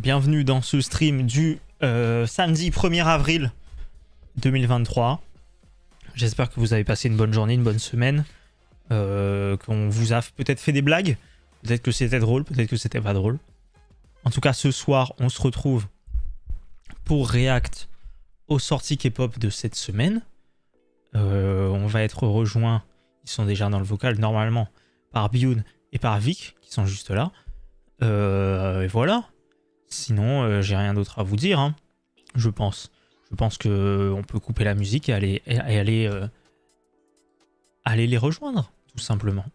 bienvenue dans ce stream du samedi 1er avril 2023. J'espère que vous avez passé une bonne journée, une bonne semaine, qu'on vous a peut-être fait des blagues, peut-être que c'était drôle, peut-être que c'était pas drôle. En tout cas, ce soir, on se retrouve pour react aux sorties K-pop de cette semaine. On va être rejoints, ils sont déjà dans le vocal normalement, par Byoun et par Vic, qui sont juste là. Et voilà. Sinon, j'ai rien d'autre à vous dire, hein, je pense. Je pense qu'on peut couper la musique et aller les rejoindre, tout simplement.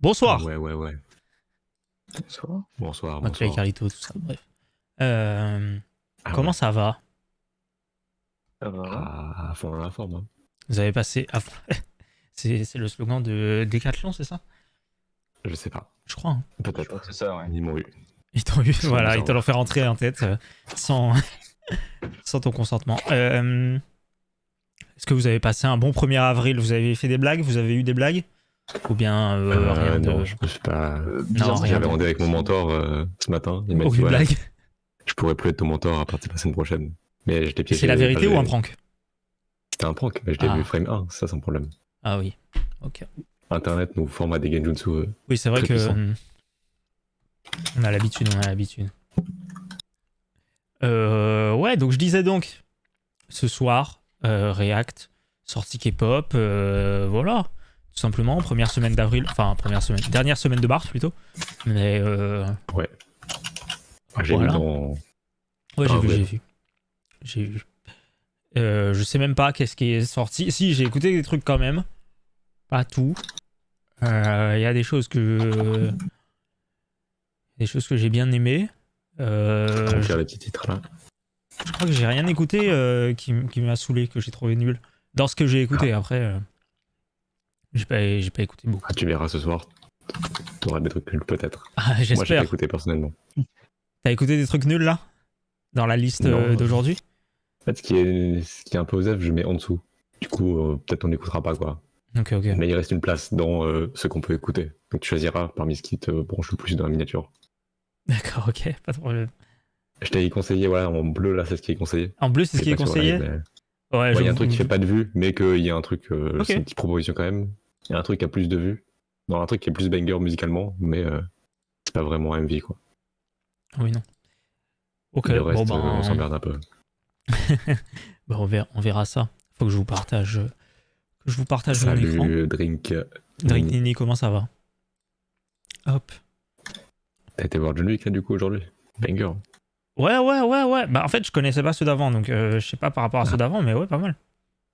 Bonsoir. Ouais. Bonsoir. Mathieu et Carlito, tout ça, bref. Comment ça va? Ça va. À fond dans la forme. Hein. Vous avez passé... c'est le slogan de Decathlon, c'est ça? Je sais pas. Je crois. Hein. Peut-être. Je crois que c'est ça, ouais. Ils m'ont eu. Ils t'ont eu, voilà, ils te l'ont fait rentrer en tête sans ton consentement. Est-ce que vous avez passé un bon 1er avril? Vous avez fait des blagues? Vous avez eu des blagues? Ou bien rien de... Non, je ne suis pas... Non, rien J'avais de... rendez-vous avec mon mentor ce matin. Il m'a dit, Aucune voilà, blague. je pourrais plus être ton mentor à partir de la semaine prochaine. Mais je t'ai piégé. C'est la vérité ou un prank? C'était un prank, mais je t'ai vu frame 1, ça sans problème. Ah oui, ok. Internet nous forme à des genjutsu. Oui, c'est vrai très que... puissants. On a l'habitude. Ouais, donc je disais donc, ce soir, react, sortie K-pop, voilà, tout simplement, première semaine d'avril, enfin dernière semaine de mars plutôt, mais Ouais. J'ai voilà. vu dans... Ouais, Ah, j'ai vu. Je sais même pas qu'est-ce qui est sorti. Si, j'ai écouté des trucs quand même, pas tout. Il y a des choses que j'ai bien aimées. Donc, il y a les petits titres là. Je crois que j'ai rien écouté qui m'a saoulé, que j'ai trouvé nul. Dans ce que j'ai écouté, après, j'ai pas écouté beaucoup. Ah, tu verras ce soir. T'auras des trucs nuls peut-être. Ah, Moi, j'ai pas j'espère. écouté personnellement. T'as écouté des trucs nuls là? Dans la liste Non. d'aujourd'hui? En fait, ce qui est un peu osef, je mets en dessous. Du coup, peut-être on n'écoutera pas quoi. Ok. Mais il reste une place dans ce qu'on peut écouter. Donc tu choisiras parmi ce qui te branche le plus dans la miniature. D'accord, ok, pas de problème. Je t'ai conseillé, voilà, en bleu là, c'est ce qui est conseillé. En bleu, c'est ce qui est pas sur conseillé? live, Ouais, mais... il y a un truc qui fait pas de vues, mais qu'il y a un truc, c'est une petite proposition quand même. Il y a un truc qui a plus de vues. Non, un truc qui est plus banger musicalement, mais c'est pas vraiment MV quoi. Oui, non. Ok, Le reste, bon on s'emmerde un peu. Bon, on verra ça. Faut que je vous partage mon écran. Salut, Drink. Drink Nini, comment ça va? Hop. T'as été voir John Wick là du coup aujourd'hui? Banger. Ouais. Bah en fait, je connaissais pas ceux d'avant, donc je sais pas par rapport à ceux d'avant, mais ouais, pas mal.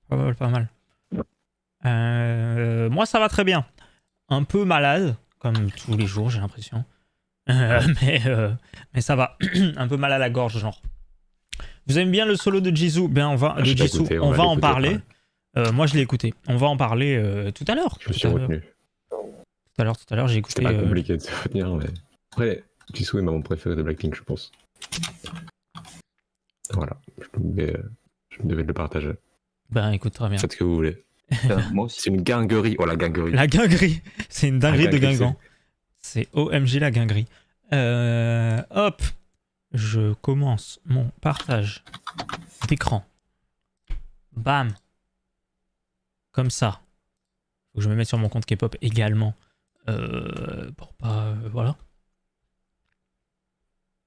Pas mal. Moi, ça va très bien. Un peu malade, comme tous les jours, j'ai l'impression. Mais ça va. Un peu mal à la gorge, genre. Vous aimez bien le solo de Jisoo? Ben, on va en parler. Moi, je l'ai écouté. On va en parler tout à l'heure. Je me suis retenu. Tout à l'heure, j'ai écouté. C'est pas compliqué de se retenir, mais après, Jisoo est ma mon préféré de Blackpink, je pense. Voilà, je me devais de le partager. Ben, écoute, très bien. Faites ce que vous voulez. Moi aussi. C'est une guinguerie. Oh, la guinguerie. La guinguerie. C'est une dinguerie La de guinguerie, Guingamp. C'est OMG la guinguerie. Hop. Je commence mon partage d'écran. Bam. Comme ça. Faut que je me mette sur mon compte K-pop également. Pour pas... voilà.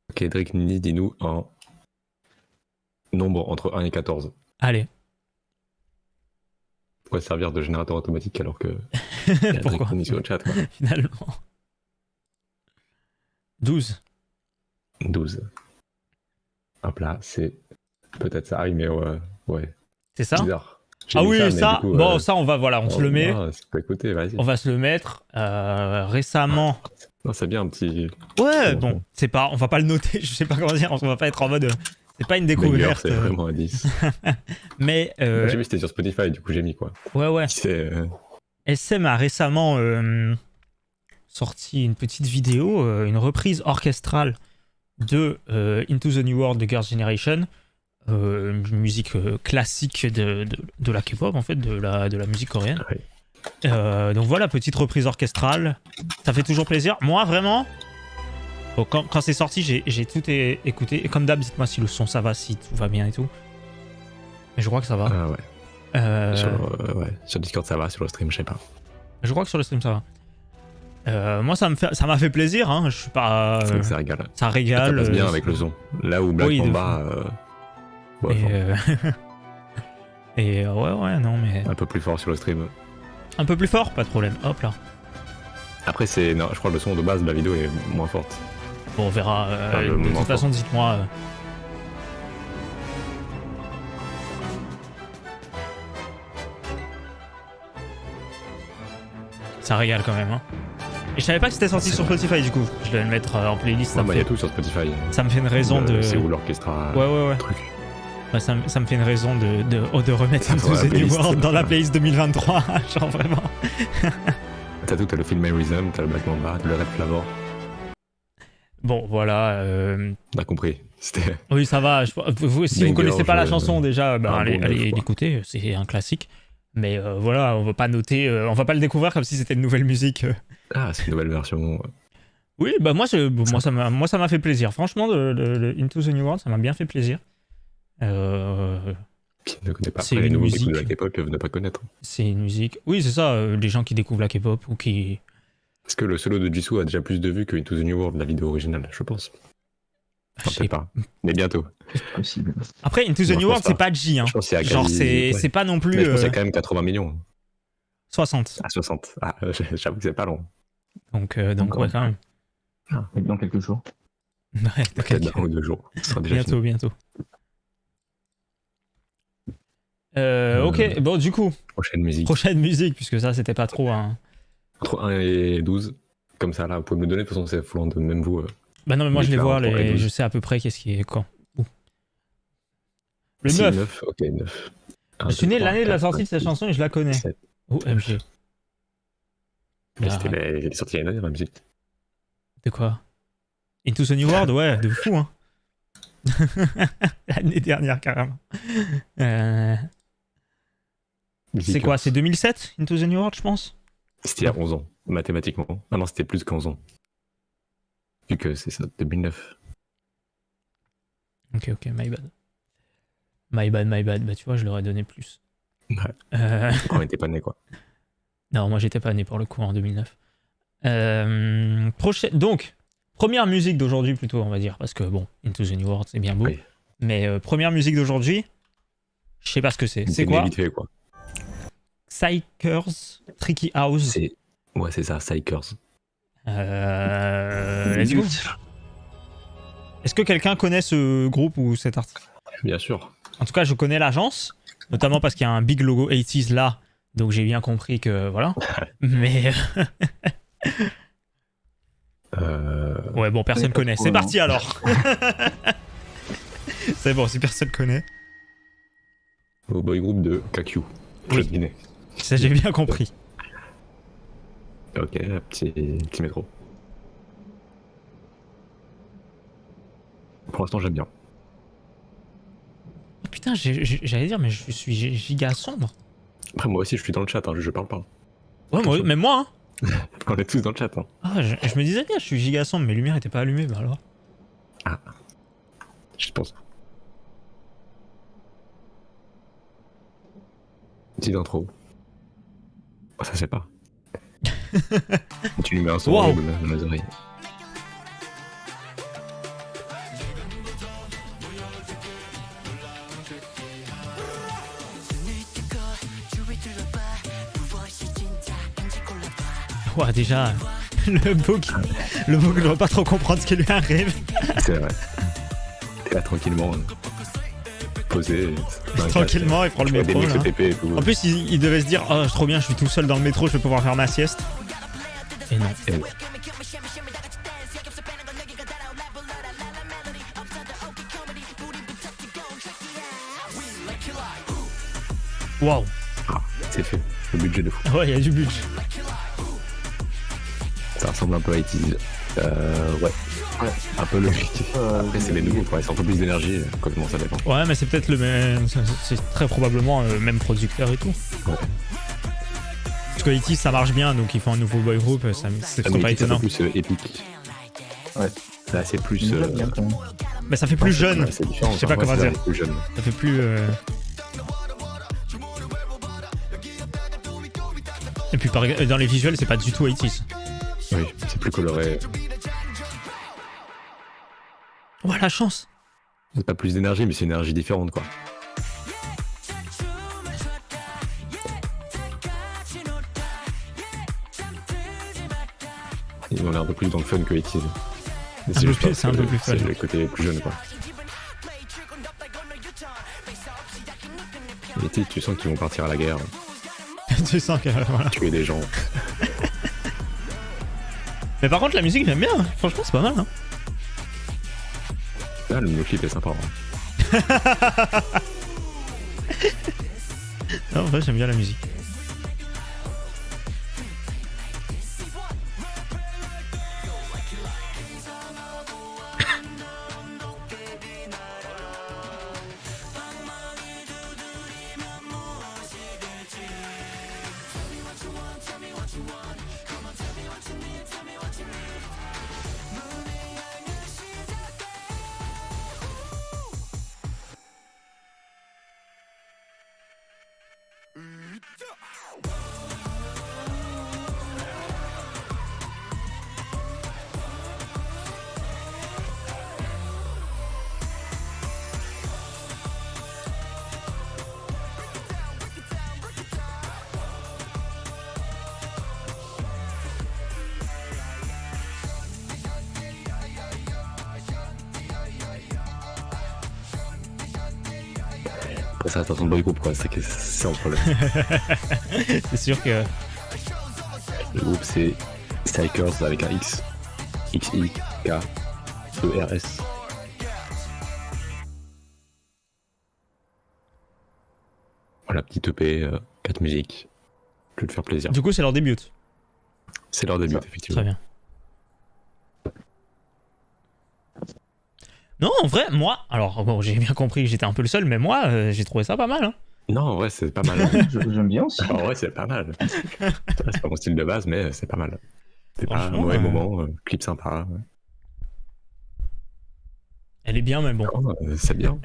Ok, Drake Nini, dis-nous un nombre entre 1 et 14. Allez. Pourquoi servir de générateur automatique alors que... Pourquoi Drake Nini sur le chat, quoi. Finalement. 12. 12. Hop là, c'est peut-être ça. Ah oui, mais ouais. C'est ça? Bizarre. J'ai Ah mis oui, mais ça, du coup, bon, ça, on va, voilà, on se le met. Ça peut écouter, vas-y. On va se le mettre. Récemment. Non, c'est bien un petit... Ouais, bon, c'est pas, on va pas le noter, je sais pas comment dire, on va pas être en mode... c'est pas une découverte. Banger, c'est vraiment un 10. Mais... J'ai vu que c'était sur Spotify, du coup j'ai mis quoi. Ouais. C'est... SM a récemment sorti une petite vidéo, une reprise orchestrale de Into the New World de Girls' Generation. Une musique classique de la K-pop, en fait, de la musique coréenne. Ouais. Donc voilà, petite reprise orchestrale. Ça fait toujours plaisir. Moi, vraiment, bon, quand c'est sorti, j'ai tout écouté. Et comme d'hab, dites-moi si le son ça va, si tout va bien et tout. Mais je crois que ça va. Ah ouais. Sur Discord ça va, sur le stream je sais pas. Je crois que sur le stream ça va. Moi ça m'a fait plaisir, hein. Je suis pas. C'est vrai que ça régale. Ça régale. Ça passe bien avec le son. Là où Black oui, Mamba. Et ouais, non mais. Un peu plus fort sur le stream. Un peu plus fort, pas de problème. Hop là. Après non, je crois que le son de base de la vidéo est moins forte. Bon, on verra. De toute façon, dites-moi. Ça régale quand même, hein. Et je savais pas que c'était sorti sur Spotify du coup. Je devais le mettre en playlist. Il y a tout sur Spotify. Ça me fait une raison de. C'est où l'orchestra. Ouais. Truc. Bah, ça me fait une raison de remettre Into the New World dans la playlist 2023. Genre vraiment. T'as tout, t'as le film Rhythm, t'as le Black Mamba, t'as le Red Flavor. Bon, voilà. On a compris. Oui, ça va. Si vous connaissez pas la chanson déjà, allez l'écouter. C'est un classique. Mais voilà, on va pas noter, on va pas le découvrir comme si c'était une nouvelle musique. Ah, c'est une nouvelle version. Oui, bah moi ça m'a fait plaisir. Franchement, le Into the New World, ça m'a bien fait plaisir. Qui ne connaît pas. C'est Après, les une nouveaux qui musique. écoutent la K-pop peuvent ne pas connaître. C'est une musique. Oui, c'est ça. Les gens qui découvrent la K-pop ou qui. Est-ce que le solo de Jisoo a déjà plus de vues que Into the New World, la vidéo originale? Je pense. Enfin, peut-être pas. Mais bientôt. C'est possible. Après, Into the New World, c'est pas G. Hein. Je pense que Genre, c'est pas non plus. Mais je pense qu'il y a quand même 80 millions. 60. Ah, 60. Ah, j'avoue que c'est pas long. Donc ouais, quand même. Ah, dans quelques jours. Ouais, Peut-être dans 1 ou 2 jours. Ce sera déjà fini. bientôt. Ok, bon, du coup. Prochaine musique. Puisque ça, c'était pas trop un. Entre 1 et 12. Comme ça, là, vous pouvez me le donner. De toute façon, c'est foulant de même vous. Bah non, mais moi, je les vois, 3 et 12. je sais à peu près qu'est-ce qui est quand. Ouh. Le Si, 9. Ok, 9. Je suis né l'année de la sortie de cette chanson et je la connais. 7. OMG. Mais elle est sortie l'année dernière, la musique. De quoi? Into the New World, ouais, de fou, hein. L'année dernière, carrément. C'est quoi? C'est 2007, Into the New World, je pense? C'était il y a 11 ans, mathématiquement. Ah non, c'était plus que 11 ans. Vu que c'est ça, 2009. Ok, my bad. My bad. Bah, tu vois, je leur ai donné plus. Ouais. On n'était pas né, quoi. Non, moi, j'étais pas né pour le coup en 2009. Donc, première musique d'aujourd'hui, plutôt, on va dire. Parce que, bon, Into the New World, c'est bien beau. Oui. Mais première musique d'aujourd'hui, je sais pas ce que c'est. C'est quoi? Vite fait, quoi. Psychers Tricky House. Ouais, c'est ça, Psychers. Let's go. Est-ce que quelqu'un connaît ce groupe ou cet artiste? Bien sûr. En tout cas, je connais l'agence, notamment parce qu'il y a un big logo 80s là, donc j'ai bien compris que voilà. Mais ouais, bon, personne connaît. C'est parti alors. C'est bon, si personne connaît. Au boy group de KQ. Oui. Guinée. Ça, j'ai bien compris. Ok, petit métro. Pour l'instant, j'aime bien. Oh, putain, j'allais dire, mais je suis giga sombre. Après, moi aussi, je suis dans le chat, hein, je parle pas. Ouais, même moi, hein. On est tous dans le chat. Hein. Ah, je me disais bien, je suis giga sombre, mes lumières étaient pas allumées, bah alors. Ah, je pense. Petite intro. Oh, ça c'est pas. Tu lui mets un son Wow. dans les oreilles. Ouah, déjà, le bouc ne doit pas trop comprendre ce qui lui arrive. C'est vrai. T'es là tranquillement, posé. Tranquillement, il prend le métro. Là. Et tout. En plus, il devait se dire, oh, trop bien, je suis tout seul dans le métro, je vais pouvoir faire ma sieste. Et non. Et ouais. Waouh. Ah, c'est fait. Le budget de fou. Ouais, il y a du budget. Ça ressemble un peu à E.T. Ouais. Un peu logique. Après, c'est les nouveaux, quoi. Ils ont un peu plus d'énergie. Comment ça dépend. Ouais, mais c'est peut-être le même. C'est très probablement le même producteur et tout. Ouais. Parce que 80s ça marche bien, donc ils font un nouveau boy group, c'est trop pas étonnant. C'est plus épique. Ouais. Là, c'est plus. Ils aiment bien, quand même. Mais ça fait plus jeune. C'est différent. Je sais pas Moi, comment c'est dire. plus jeune. Ça fait plus. Et puis dans les visuels, c'est pas du tout 80s. Oui, c'est plus coloré. Oh la chance. C'est pas plus d'énergie, mais c'est une énergie différente, quoi. Ils ont l'air un peu plus dans le fun que 80s. C'est un peu plus fun. C'est le côté plus jeune, quoi. Et tu sens qu'ils vont partir à la guerre, Tu sens que voilà. tuer des gens. Mais par contre, la musique, j'aime bien. Franchement, c'est pas mal. Hein. Ah, le clip est sympa. Hein. Non, en vrai, j'aime bien la musique. Après, ça reste un boy group, quoi. C'est un problème. C'est sûr que. Le groupe, c'est Strikers avec un X. X-I-K-E-R-S. Voilà, petit EP, 4 musiques. Je vais te faire plaisir. Du coup, c'est leur début. C'est leur début, Ça, effectivement. Très bien. Non, en vrai, moi, alors bon, j'ai bien compris que j'étais un peu le seul, mais moi, j'ai trouvé ça pas mal. Hein. Non, en vrai, c'est pas mal. J'aime bien aussi. En vrai, c'est pas mal. C'est pas mon style de base, mais c'est pas mal. C'est pas un Franchement, mauvais moment, clip sympa. Ouais. Elle est bien, mais bon. Oh, c'est bien.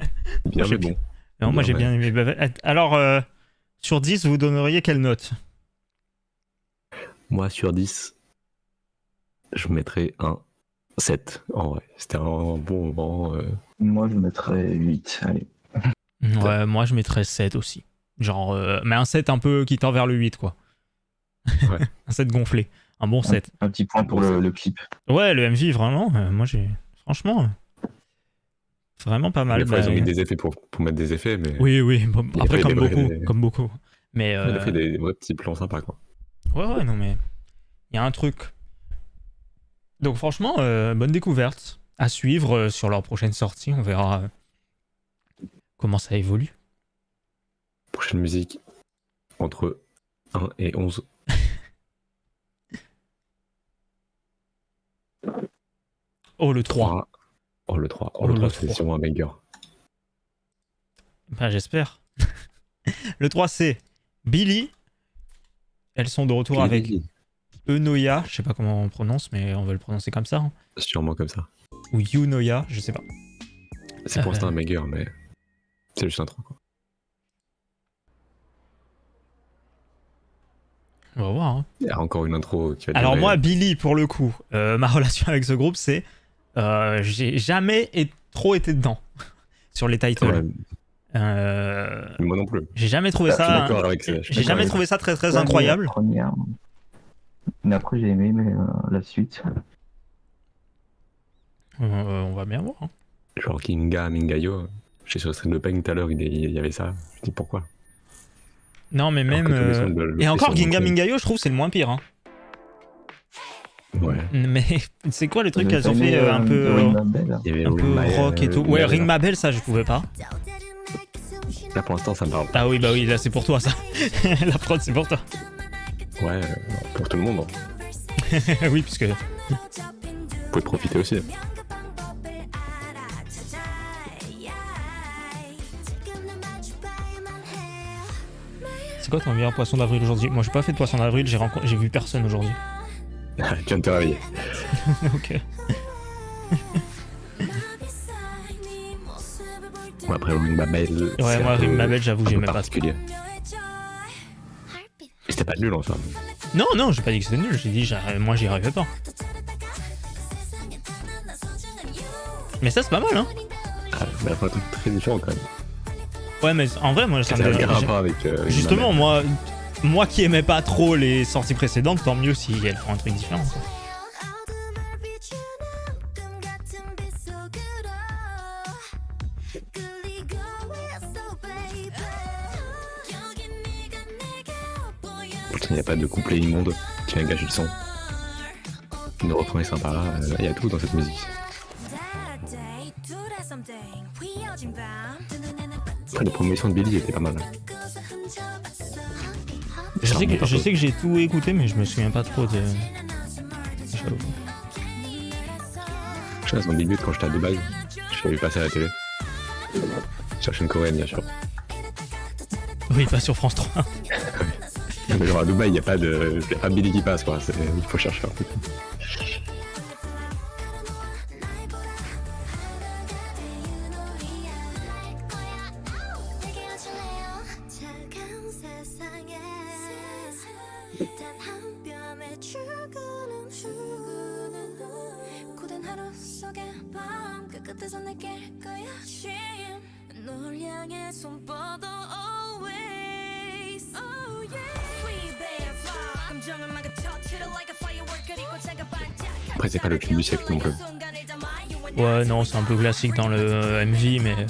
Bien, Moi, mais bon. Non, moi, Bien, j'ai ouais. bien aimé. Bah, alors, sur 10, vous donneriez quelle note? Moi, sur 10, je mettrais un 7. En vrai, c'était un bon moment. Moi, je mettrais 8. Allez. Ouais, moi, je mettrais 7 aussi. Genre, mais un 7 un peu qui tend vers le 8, quoi. Ouais. Un 7 gonflé. Un bon 7. Un petit point pour le clip. Ouais, le MV, vraiment, moi, j'ai. Franchement, vraiment pas mal. Des fois, Bah, ils ont mis des effets pour mettre des effets, mais Oui. Bon, Il a après, fait comme beaucoup. Mais. il a fait des vrais petits plans sympas, quoi. Ouais, non, mais. Il y a un truc. Donc, franchement, bonne découverte. À suivre sur leur prochaine sortie. On verra comment ça évolue. Prochaine musique, entre 1 et 11. Oh, le 3. Oh, le 3. Oh, le le 3, c'est 3. sûrement un banger. Bah, j'espère. Le 3, c'est Billy. Elles sont de retour avec Eunoia. Je sais pas comment on prononce, mais on va le prononcer comme ça. Hein. Sûrement comme ça. Ou Yunoya, je sais pas. C'est pour l'instant un banger, mais c'est juste un 3, quoi. On va voir. Hein. Il y a encore une intro qui va Alors durer. moi, Billy, pour le coup, ma relation avec ce groupe, c'est... j'ai jamais trop été dedans sur les titles. Ouais, Euh, moi non plus. j'ai jamais trouvé Je suis ça... d'accord avec ça. Je suis J'ai d'accord jamais avec trouvé ça très très Ouais, incroyable. la première. Mais après, j'ai aimé mais, la suite. On va bien voir. Hein. ça. Genre Kinga, Mingayo. J'ai sur Street de Pain tout à l'heure, il y avait ça. Je dis pourquoi. Non, mais Alors même... que tous les sons de le Et encore, fait sur Ginga Montreux. Mingayo, je trouve c'est le moins pire. Hein. Ouais. Mais c'est quoi le truc Vous qu'elles ont avez fait aimé, un peu... Ring My Bell. Il y avait un peu rock et tout. Ouais, Ring Ma Bell, ça, je pouvais pas. Là pour l'instant, ça me parle. Ah oui, bah oui, là, c'est pour toi, ça. La prod, c'est pour toi. Ouais, pour tout le monde. Hein. Oui, puisque... Vous pouvez profiter aussi. C'est quoi ton meilleur poisson d'avril aujourd'hui? Moi j'ai pas fait de poisson d'avril, j'ai vu personne aujourd'hui. Tu viens de te réveiller. Ok. Bon, après, Ring Ma Belle. Ouais, moi Ring Ma Belle, j'avoue, un j'ai peu même pas. particulier. Mais c'était pas nul enfin. Non, j'ai pas dit que c'était nul, j'ai dit moi j'y arrivais pas. Mais ça c'est pas mal hein. Ah, mais après, un truc très différent quand même. Ouais mais en vrai moi ça me aucun dérange. rapport avec. Ring Ma Justement Belle. moi qui aimais pas trop les sorties précédentes, tant mieux si elles font un truc différent. Quoi. Il n'y a pas de couplet immonde qui vient gâcher le son. Le refrain est sympa, il y a tout dans cette musique. Après, les promotions de Billy étaient pas mal. Je sais que j'ai tout écouté mais je me souviens pas trop de... J'avoue. Je sais, dans le début, quand j'étais à Dubaï, je l'ai vu passer à la télé. Sur la chaîne coréenne, bien sûr. Oui, pas sur France 3. Mais genre à Dubaï, il n'y a pas de Billy qui passe, quoi. Il faut chercher un peu. Après, c'est pas le clip du siècle non plus. Ouais, non, c'est un peu classique dans le MV, mais...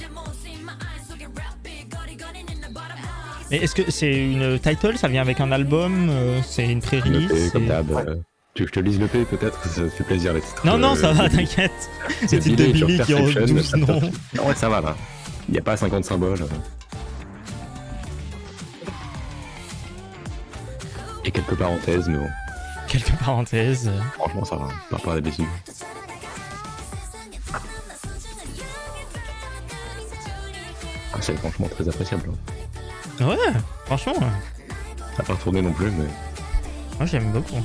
Mais est-ce que c'est une title? Ça vient avec un album? C'est une pré-release? Le P, comme d'hab. Tu veux que je te lise le P, peut-être? Ça te fait plaisir, les titres. Non, ça va, t'inquiète. C'est titre de Billy qui ont 12 noms. Ouais, ça va, là. Il n'y a pas 50 symboles. Et quelques parenthèses, mais bon. Quelques parenthèses. Franchement, ça va, par rapport à d'habitude. Ah, c'est franchement très appréciable. Ouais, franchement. Ça n'a pas tourné non plus, mais. Moi, j'aime beaucoup.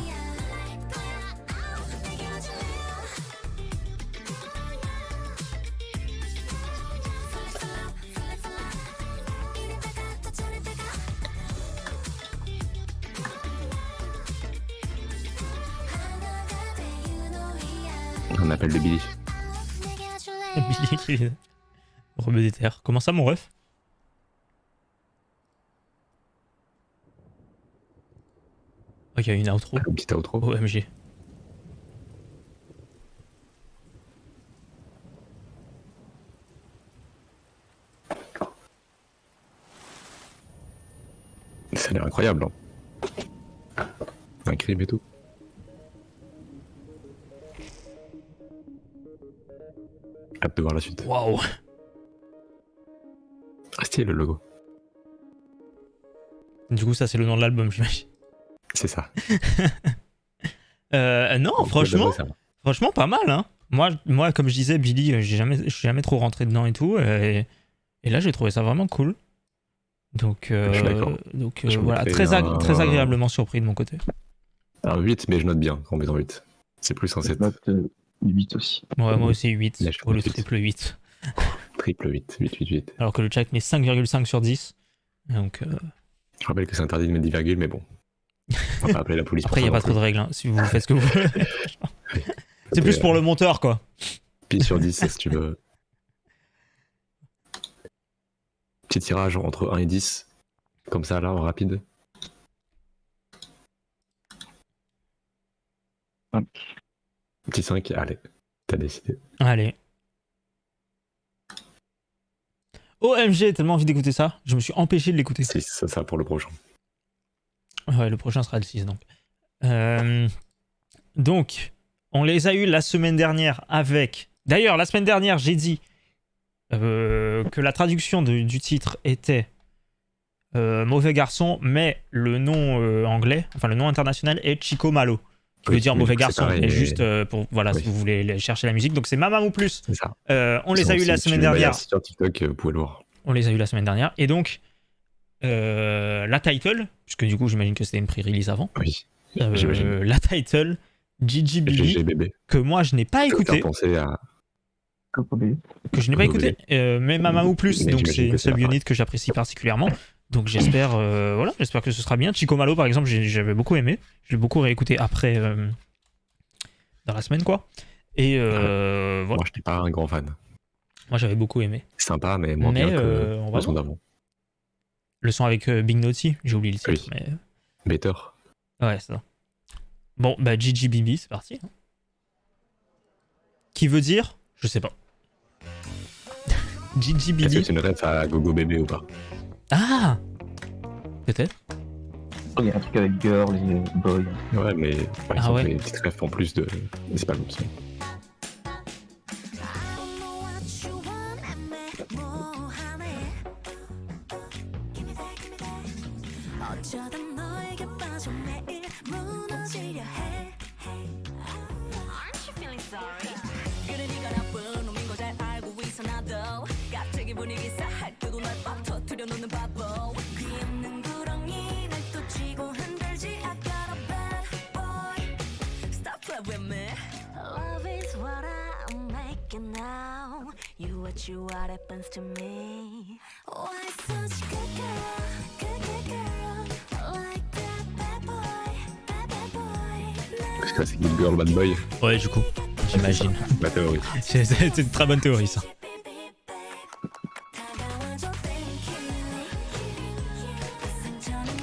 On appelle le Billy. Billy qui est rebeu des terres. Comment ça, mon ref? Ok, une outro. Un petit outro. OMG. Ça a l'air incroyable. Hein. Un crime et tout. Hâte de voir la suite. Waouh. Ah, stylé le logo. Du coup, ça, c'est le nom de l'album, j'imagine. C'est ça. Non, franchement, pas mal, hein. Moi, comme je disais, Billy, je suis jamais trop rentré dedans et tout. Et là, j'ai trouvé ça vraiment cool. Donc voilà, très agréablement surpris de mon côté. Un 8, mais je note bien en mettant 8. C'est plus un 7. Je note 8 aussi. Ouais, moi aussi 8. Là, je Pour le note 8. triple 8. Triple 8, 8, 8, 8. Alors que le chat met 5,5 sur 10. Donc, Je rappelle que c'est interdit de mettre 10 virgules, mais bon. On va pas appeler la police. après, il n'y a pas trop de règles, hein, si vous faites ce que vous voulez. C'est plus pour le monteur, quoi. Pile sur 10, si tu veux. Petit tirage entre 1 et 10. Comme ça, là, en rapide. Petit 5, allez. T'as décidé. Allez. OMG, tellement envie d'écouter ça. Je me suis empêché de l'écouter. C'est ça pour le prochain. Ouais, le prochain sera le 6, donc. Donc, on les a eu la semaine dernière avec... D'ailleurs, la semaine dernière, j'ai dit que la traduction du titre était Mauvais Garçon, mais le nom anglais, enfin le nom international est Chico Malo. Qui veut dire Mauvais Garçon, pareil, et juste pour, voilà, si vous voulez aller chercher la musique. Donc c'est Mamamou Plus. C'est ça. On les a eu la semaine dernière. Sur TikTok, vous pouvez le voir. On les a eu la semaine dernière. Et donc, la title, puisque du coup j'imagine que c'était une pré-release avant. Oui, j'imagine. La title, GGBB, GGBB. que moi je n'ai pas écouté. Penser à... Que je n'ai pas écouté, mais Mamamoo Plus, Mais donc j'imagine c'est une que c'est sub-unit pareil. que j'apprécie particulièrement. Donc j'espère voilà, j'espère que ce sera bien. Chico Malo par exemple, j'avais beaucoup aimé. Je l'ai beaucoup réécouté après dans la semaine quoi. Et voilà. Moi, je n'étais pas un grand fan. Moi j'avais beaucoup aimé. Sympa, mais moins bien que on va le son voir. d'avant. Le son avec Big Naughty, j'ai oublié le titre, Oui. mais Better. ouais, c'est ça. Bon, bah GGBB, c'est parti. Qui veut dire, je sais pas. Est-ce que GGBB. c'est une ref à Gogo Bébé ou pas? Ah, peut-être. Il y a un truc avec girl et boy. Ouais, mais par exemple, ouais. les petites refs en plus de... C'est pas le même son. 어쩌다 너에게 빠져 매일 무너지려 해. Aren't you feeling sorry? 그래 네가 나쁜 놈인 거 잘 알고 있어 나도. 갑자기 분위기 싸할 때도 날 빡 터뜨려 놓는 바보. 귀 없는 구렁이 날 또 쥐고 흔들지. I got a bad boy. Stop playing with me. Love is what I'm making now. You what you are happens to me. Why such good girl, good girl, like that bad boy, bad boy. Parce que c'est Good Girl, Bad Boy. Ouais, du coup, j'imagine. Ma théorie. C'est une très bonne théorie ça.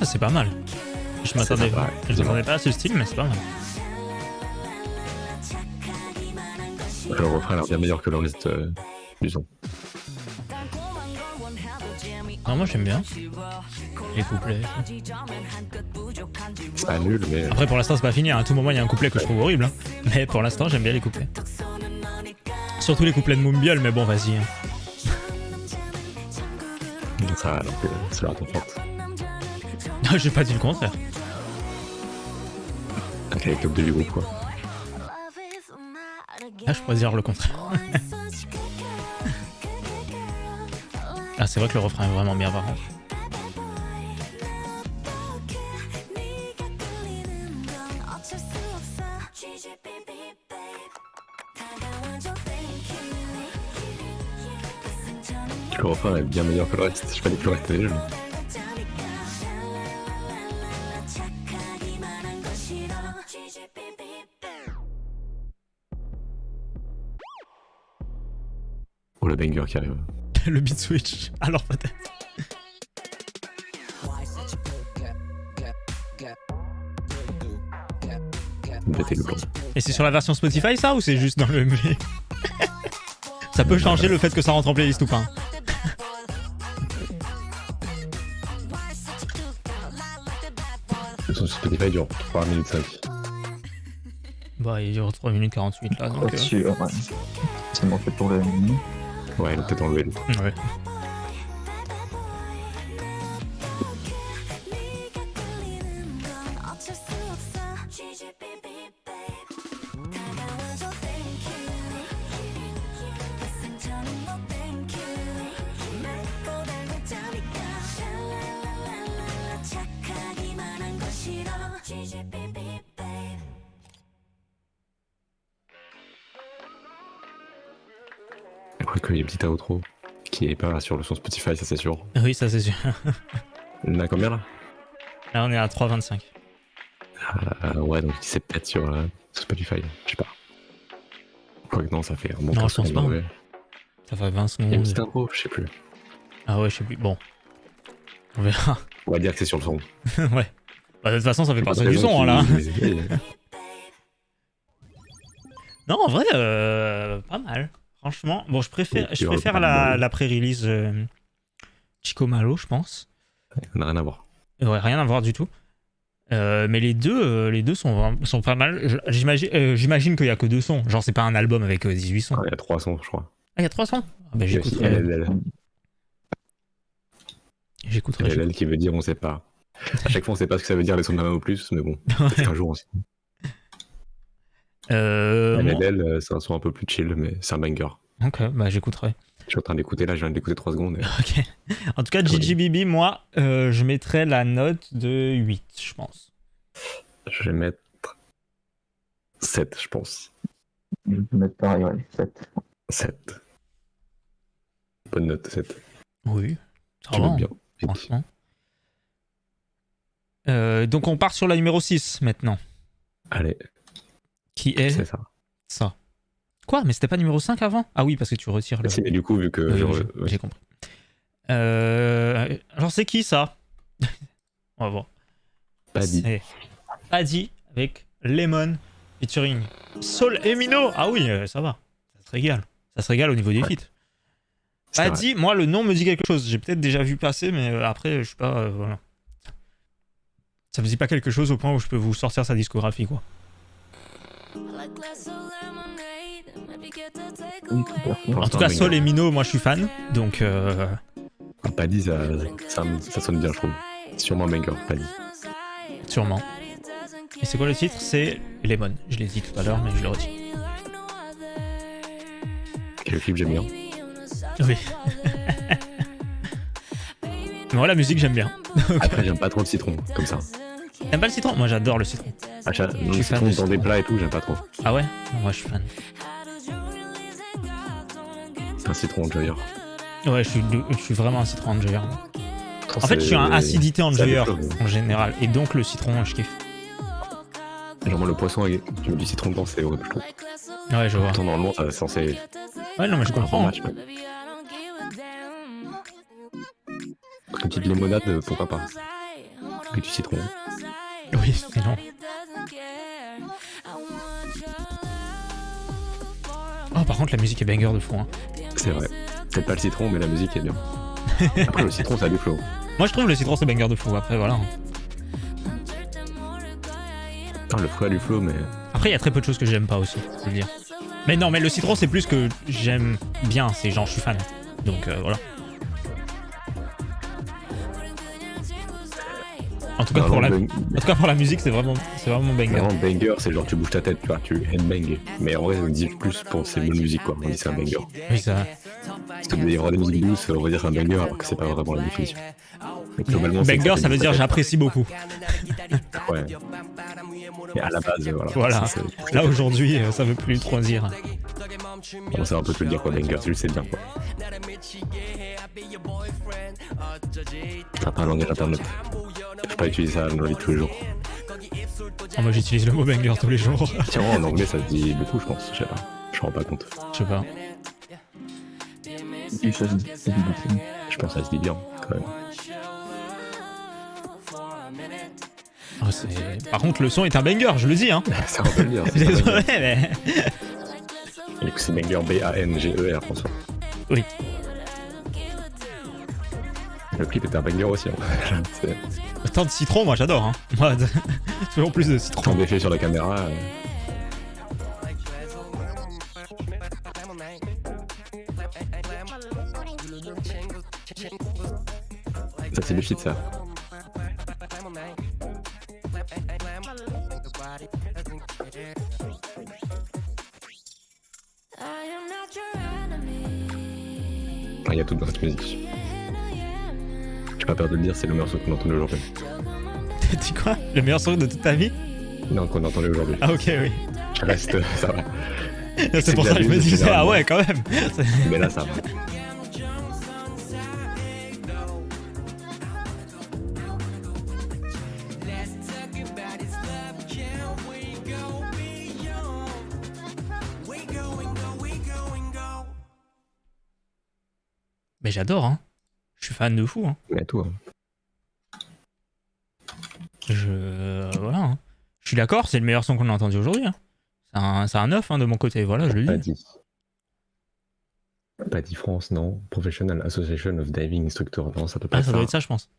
Ah, c'est pas mal. Je m'attendais sympa, je m'attendais pas à ce style, mais c'est pas mal. Le refrain a l'air bien meilleur que le reste du son. Non, moi j'aime bien les couplets. C'est pas nul, mais Après, pour l'instant, c'est pas fini. À tout moment, il y a un couplet que je trouve horrible. Hein. Mais pour l'instant, j'aime bien les couplets. Surtout les couplets de Moonbiol, mais bon, vas-y. Hein. ça alors que c'est leur forte. J'ai pas dit le contraire. Avec les clubs du groupe, quoi. Ah, je pourrais dire le contraire. Ah, c'est vrai que le refrain est vraiment bien, par contre. Le refrain est bien meilleur que le reste. Je sais pas que le reste est nul. Oh, le banger qui arrive. Le beat switch. Alors peut-être. Mettez le blanc. Et c'est sur la version Spotify ça ou c'est juste dans le MV? Ça peut changer le fait que ça rentre en playlist ou pas. Le son sur Spotify dure 3 minutes 5. Bah, il dure 3 minutes 48 là. Donc, Sûr, ouais. C'est bon fait pour le mini. Ouais, il a peut-être enlevé le. ouais. Je crois qu'il y a une petite outro qui est pas sur le son Spotify, ça c'est sûr. Oui, ça c'est sûr. On a combien là? Là, on est à 3,25. Ouais, donc c'est peut-être sur Spotify, je sais pas. Quoi que non, ça fait un bon Non, 15 je pense secondes, pas. ouais. Ça fait 20 Il y a une secondes. petite intro, je sais plus. Ah ouais, je sais plus. Bon. On verra. On va dire que c'est sur le son. Ouais. Bah, de toute façon, ça fait partie du son, hein, là. Non, en vrai, pas mal. Franchement. Bon, je préfère la pré-release Chico Malo, je pense. On n'a rien à voir. Ouais, rien à voir du tout. Mais les deux sont pas mal. J'imagine qu'il y a que 2 sons. Genre, c'est pas un album avec 18 sons. Ah, il y a 3 sons, je crois. Ah, il y a 3 sons? Ah, bah, Il y a aussi j'écouterai. LLL. J'écouterai. LLL qui veut dire on sait pas. À chaque fois, on sait pas ce que ça veut dire les sons de Mamamoo Plus, mais bon, peut-être qu'un jour on sait. Moi- LLL, c'est un son un peu plus chill, mais c'est un banger. Ok, bah j'écouterai. Je suis en train d'écouter là, je viens d'écouter 3 secondes. Ok. En tout cas, GGBB, moi, je mettrais la note de 8, je pense. Je vais mettre 7, je pense. Je vais mettre pareil, ouais, 7. 7. Bonne note, 7. Oui, ça Tu va, notes bien. franchement. Donc on part sur la numéro 6 maintenant, Allez, qui est c'est ça. ça. Quoi? Mais c'était pas numéro 5 avant? Ah oui, parce que tu retires le... Si, mais du coup, vu que. Oui, genre, j'ai compris. Alors c'est qui ça? On va voir. pas dit. C'est Paddy avec Lemon featuring Soul et Mino. Ah oui, ça va. Ça se régale. Ça se régale au niveau des feats. C'est vrai. Paddy, moi le nom me dit quelque chose. J'ai peut-être déjà vu passer, mais après, je sais pas. Voilà. Ça me dit pas quelque chose au point où je peux vous sortir sa discographie, quoi. Oui, tout à fait. En tout cas, Soul et Mino, moi je suis fan. Donc, Pas dit, ça sonne bien, je trouve. Sûrement un banger, pas dit. sûrement. Et c'est quoi le titre? C'est Lemon. Je l'ai dit tout à l'heure, mais je le retire. Et le clip, j'aime bien. Oui. Mais moi, la musique, j'aime bien. Après, j'aime pas trop le citron, comme ça. T'aimes pas le citron? Moi, j'adore le citron. Le suis fan citron de dans des citron. plats et tout, j'aime pas trop. Ah ouais? Non, moi, je suis fan. Un citron enjoyer. Ouais, je suis vraiment un citron enjoyer. En fait, je suis un acidité enjoyer en général. Et donc, le citron, je kiffe. Genre, moi, le poisson, tu mets du citron dedans, c'est horrible, je trouve. Ouais, je vois. Pourtant, normalement, c'est censé. Ouais, non, mais je un bon comprends. match, mais une petite limonade, pourquoi pas. Et du citron. Oui, sinon. Oh, par contre, la musique est banger de fou. Hein. C'est vrai. C'est pas le citron, mais la musique est bien. Après, le citron, ça a du flow. Moi, je trouve le citron, c'est banger de fou. Après, voilà. Le fruit a du flow, mais. Après, il y a très peu de choses que j'aime pas aussi, je veux dire. Mais non, mais le citron, c'est plus que j'aime bien. C'est genre, je suis fan. Donc, voilà. En tout cas, pour la musique, c'est vraiment banger. Vraiment, banger, c'est genre tu bouges ta tête, tu vois, tu headbang. Mais en vrai, on dit plus pour ces bonnes musiques, quoi. On dit c'est un banger. Oui, ça va. Parce que il y aura des musiques douces, on va dire c'est un banger, alors que c'est pas vraiment la définition. Mais globalement, c'est Banger, que ça veut dire j'apprécie beaucoup. Ouais. Mais à la base, voilà. Voilà. Là, aujourd'hui, ça veut plus trop dire. On sait un peu te le dire, quoi, banger, tu le sais bien, quoi. T'as pas un langage internet. Tu peux pas utiliser ça dans la vie de tous les jours. Oh, moi, j'utilise le mot banger tous les jours. Tiens, en anglais, ça se dit beaucoup, je pense. Je sais pas. Je me rends pas compte. Je sais pas. Et ça, c'est du beaucoup. Je pense que ça se dit bien, quand même. Oh, par contre, le son est un banger, je le dis. Hein. Ça, on peut le dire. Désolé, mais. Et du coup, c'est banger B-A-N-G-E-R, François. Oui. Le clip était un banger aussi. Hein. Tant de citron, moi j'adore. Hein. Moi, toujours plus de citron. Tant d'effets sur la caméra. Ça, c'est le feat, ça. Il y a tout dans cette musique. J'ai pas peur de le dire, c'est le meilleur son qu'on entend aujourd'hui. T'as dit quoi? Le meilleur son de toute ta vie? Non, qu'on entend aujourd'hui. Ah, ok, oui. Je reste, ça va. C'est pour ça que je me disais, ah ouais, quand même. Mais là, ça va. Mais j'adore, hein. Je suis fan de fou, hein. Mais à tout, hein. Voilà, hein. Je suis d'accord, c'est le meilleur son qu'on a entendu aujourd'hui, hein. C'est un 9 hein, de mon côté, voilà, je le dis. Pas dit France, non. Professional Association of Diving Instructor, non, ça peut pas Ah, être ça doit être ça, je pense.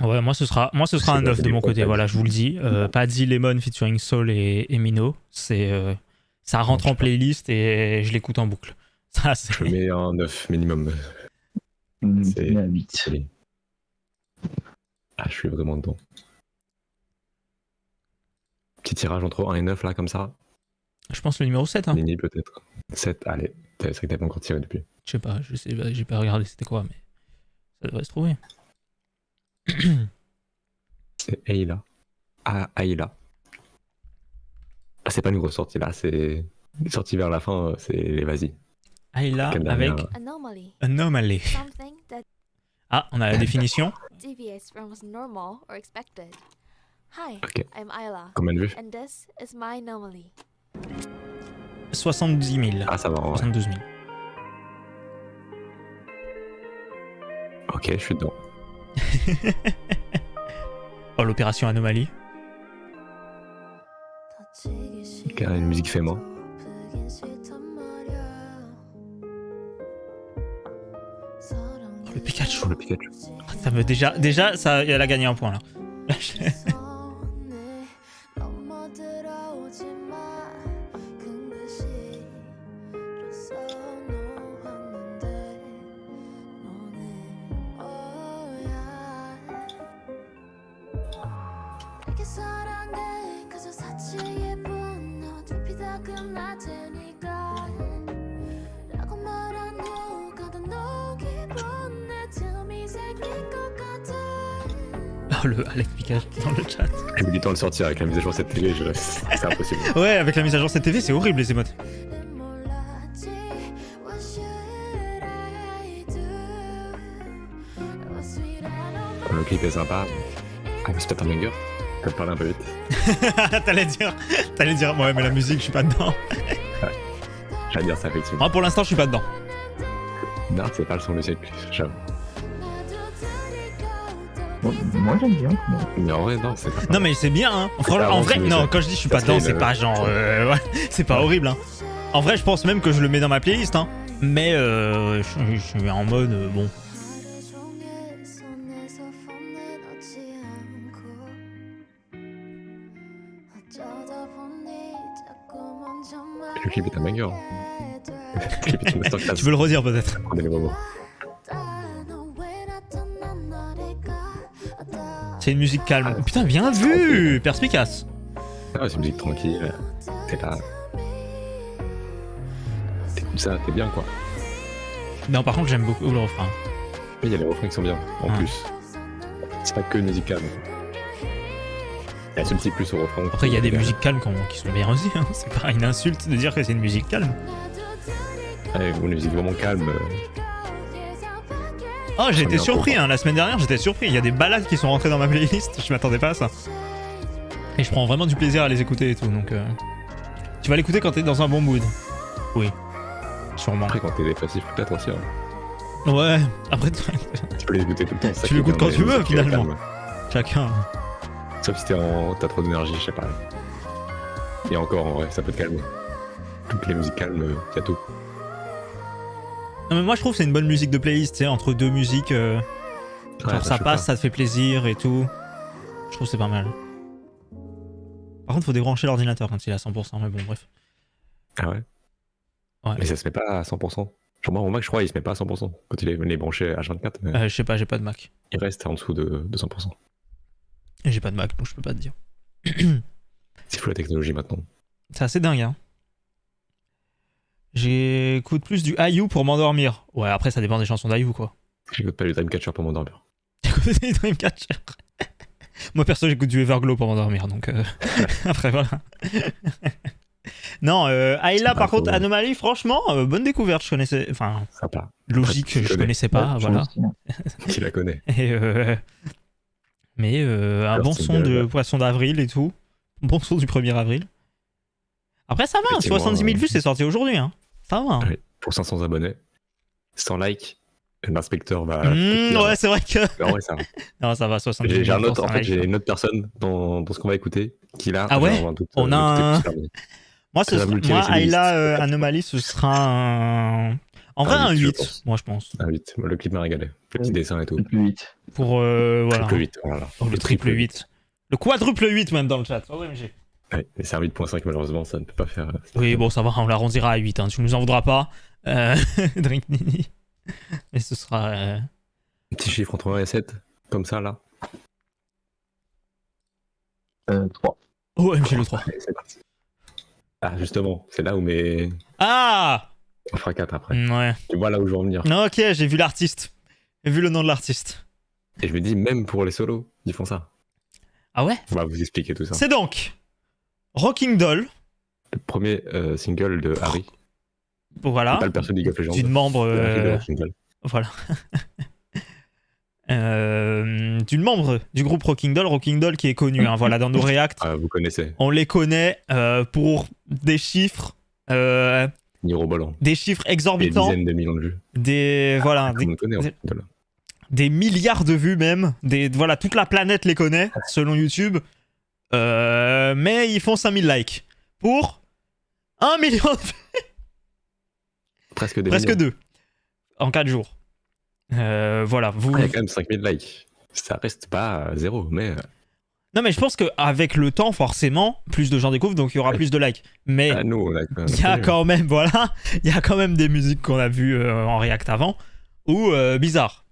Ouais, moi ce sera un 9 de mon côté, voilà, je vous le dis. Paddy, Lemon featuring Soul et Mino, ça rentre en playlist et je l'écoute en boucle. Ça, je mets un 9 minimum. C'est à 8. Ah, je suis vraiment dedans. Petit tirage entre 1 et 9 là, comme ça. Je pense le numéro 7. Hein. Nini peut-être. 7, allez. C'est vrai que t'as pas encore tiré depuis. Je sais pas, j'ai pas regardé c'était quoi, mais ça devrait se trouver. C'est Ayla. Ah, Ayla. Ah, c'est pas une grosse sortie là, c'est. Les sorties vers la fin, c'est les vas-y. Ayla Quelle avec dernière, Anomaly. Anomaly. Something that Ah, on a la définition. deviates from what's normal or expected. Hi, Ok. I'm Ayla, Combien de vues? and this is my anomaly. 70 000. Ah, ça va, ouais. 72 000. Ok, je suis dedans. Oh, l'opération Anomalie. Ok, une musique fait moi. Le Pikachu. Oh, le Pikachu. Ça veut déjà ça, elle a gagné un point là. Oh, le Alex Pikachu dans le chat. J'ai mis du temps de le sortir avec la mise à jour de cette télé, c'est impossible. Ouais, avec la mise à jour cette TV, c'est horrible les émotes. Le clip est sympa. Ah, mais c'est peut-être un banger. Je peux parler un peu vite. T'allais dire, ouais, mais la musique, je suis pas dedans. J'allais dire ça, effectivement. Moi, pour l'instant, je suis pas dedans. Non, c'est pas le son du siècle, j'avoue. Bon, moi j'aime bien. Bon. Mais en vrai, non, c'est pas. Non, mais c'est bien, hein. Franchement, en vrai, non, quand je dis je suis pas dedans, c'est pas genre. Ouais, c'est pas horrible, hein. En vrai, je pense même que je le mets dans ma playlist, hein. Mais je suis en mode, bon. Le clip est un banger. Le clip est une masterclass. Tu veux le redire peut-être? Prenez les moments. C'est une musique calme. Putain, bien vu! Perspicace. Ah, c'est une musique tranquille. T'es là. T'écoutes ça, t'es bien quoi. Non, par contre, j'aime beaucoup le refrain. Mais il y a les refrains qui sont bien, en Ah. plus. C'est pas que une musique calme. Il y a ce petit plus au refrain. Après, il y a des musiques calmes qui sont bien aussi, hein. C'est pas une insulte de dire que c'est une musique calme. Ouais, une musique vraiment calme. Oh, j'ai été bien surpris, pour hein. La semaine dernière, j'étais surpris. Il y a des balades qui sont rentrées dans ma playlist. Je m'attendais pas à ça. Et je prends vraiment du plaisir à les écouter et tout, donc. Tu vas l'écouter quand t'es dans un bon mood. Oui. Sûrement. Après, quand t'es dépressif, peut-être aussi. Hein. Ouais. Après, Tu peux les écouter tout le temps. c'est ça Tu qui est l'écoutes bien quand dans tu les veux, musiques finalement. calmes. chacun. Sauf si t'as trop d'énergie, je sais pas. Et encore, en vrai, ça peut te calmer. Toutes les musiques calmes, y a tout. Non, mais moi, je trouve que c'est une bonne musique de playlist, tu sais, entre deux musiques. Genre, Ouais, ça je passe, sais ça te fait plaisir et tout. Je trouve que c'est pas mal. Par contre, faut débrancher l'ordinateur quand il est à 100%, mais bon, bref. pas. Ah ouais. Ouais. Mais ça se met pas à 100%. Genre, moi, mon Mac, je crois, il se met pas à 100%. Quand il est branché H24, mais Je sais pas, j'ai pas de Mac. il reste en dessous de 100%. Et j'ai pas de Mac, donc je peux pas te dire. C'est fou la technologie maintenant. C'est assez dingue, hein. J'écoute plus du IU pour m'endormir. Ouais, après, ça dépend des chansons d'IU, quoi. J'écoute pas du Dreamcatcher pour m'endormir. J'écoute des Dreamcatcher. Moi, perso, j'écoute du Everglow pour m'endormir, donc après, voilà. Non, Ayla, par contre, Anomaly, franchement, bonne découverte, je connaissais. Enfin, Sympa. logique, tu je connais. connaissais pas, Ouais, voilà. aussi, hein. Tu la connais. Et mais un Alors, bon c'est son bien, de ouais. poisson d'avril et tout. Bon son du 1er avril. Après, ça va, Effectivement, 70 000 vues, c'est sorti aujourd'hui. Hein. Ça va. Hein. Ouais, pour 500 abonnés, 100 likes, l'inspecteur va. Ouais, c'est vrai que. Mais en vrai, ça va. Non, ça va, 70 000 J'ai un pour autre, en 100 fait, likes. j'ai une autre personne dans ce qu'on va écouter qui là. Ah ouais, genre, un doute, on a le un- écouter plus tard, Moi, Ça va vous le tirer, c'est Ayla des Anomaly, ce sera un. En vrai, Un un 8, je 8, pense. moi, je pense. Ah, 8. Le clip m'a régalé. Le petit dessin et tout. Le plus vite. Pour. Voilà. Triple 8, voilà. Oh, le triple 8. Le quadruple 8, même dans le chat. OMG. Ouais, mais c'est un 8.5, malheureusement, ça ne peut pas faire. Oui, bon, ça va, on l'arrondira à 8. Hein. Tu nous en voudras pas. Drink Nini. Mais ce sera. Petit chiffre entre 1 et 7, comme ça, là. 3. OMG le 3. Allez, c'est parti. Ah, justement, c'est là où mes. Ah On fera 4 après. Ouais. Tu vois là où je veux en venir. Ok, j'ai vu l'artiste. J'ai vu le nom de l'artiste. Et je me dis, même pour les solos, ils font ça. Ah ouais? On va vous expliquer tout ça. C'est donc Rocking Doll. Le premier single de Harry. Voilà. Pas le perso de League of Legends. D'une membre. de Harry de Rocking Doll. Voilà. D'une membre du groupe Rocking Doll qui est connue. Hein, voilà, dans nos reacts, Ah, vous connaissez. on les connaît pour des chiffres. Mirobolant. Des chiffres Des exorbitants. dizaines de millions de vues. Des. Voilà. Comme on le connaît, Rocking Doll. Des milliards de vues même. Voilà, toute la planète les connaît, selon YouTube. Mais ils font 5000 likes. Pour 1 million de vues. Presque des Presque millions. 2. En 4 jours. Voilà, vous. Ah, il y a quand même 5000 likes. Ça reste pas 0, mais. Non, mais je pense qu'avec le temps, forcément, plus de gens découvrent, donc il y aura plus de likes. Mais Ah, nous, on a quand même. il y a quand même, voilà, il y a quand même des musiques qu'on a vues en react avant, ou bizarre.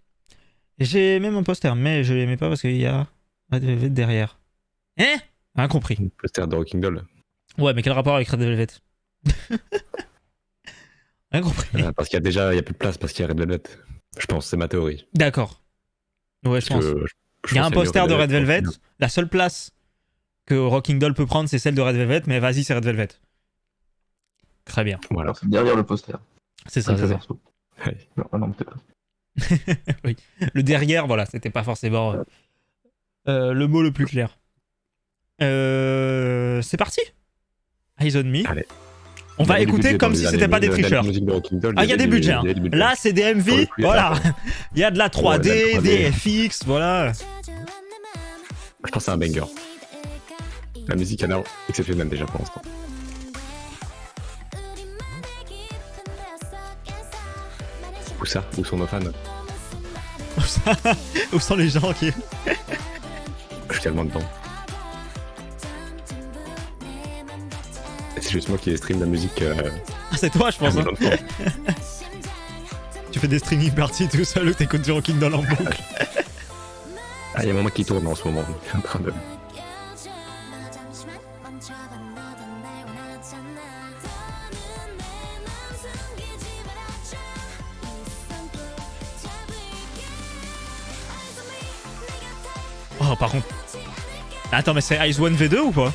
J'ai même un poster, mais je l'aimais pas parce qu'il y a Red Velvet derrière. Hein? Incompris. Le poster de Rocking Doll. Ouais, mais quel rapport avec Red Velvet? Incompris. Parce qu'il y a déjà, il y a plus de place parce qu'il y a Red Velvet. Je pense, c'est ma théorie. D'accord. Ouais, je pense. Il y a un poster de Red Velvet. La seule place que Rocking Doll peut prendre, c'est celle de Red Velvet, mais vas-y, c'est Red Velvet. Très bien. Voilà. Alors, c'est derrière le poster. C'est ça, c'est ça. Ouais. Non, ah non, peut-être pas. Oui. Le derrière, voilà, c'était pas forcément le mot le plus clair. C'est parti. Eyes on Me. Allez. On va Il y avait du écouter budget comme dans si les c'était pas des années- dans la tricheurs. musique de Rocking Doll, Ah, il y a des budgets. Hein. il y a du budget. Là, c'est des Pour MV. le coup, il y a Voilà. pas- Il y a de la 3D, Ouais, la 3D. des FX, voilà. Je pense que c'est un banger. La musique a l'air exceptionnelle déjà pour l'instant. Où ça? Où sont nos fans? Où sont les gens qui. Je suis tellement dedans. C'est juste moi qui stream la musique. Ah, c'est toi, je pense. un Hein. million de fois. Tu fais des streaming parties tout seul ou t'écoutes du Rocking Doll en boucle. Ah, il y a mon qui tourne en ce moment. Il est en train de. Oh, par contre. Attends, mais c'est Ice One V2 ou pas?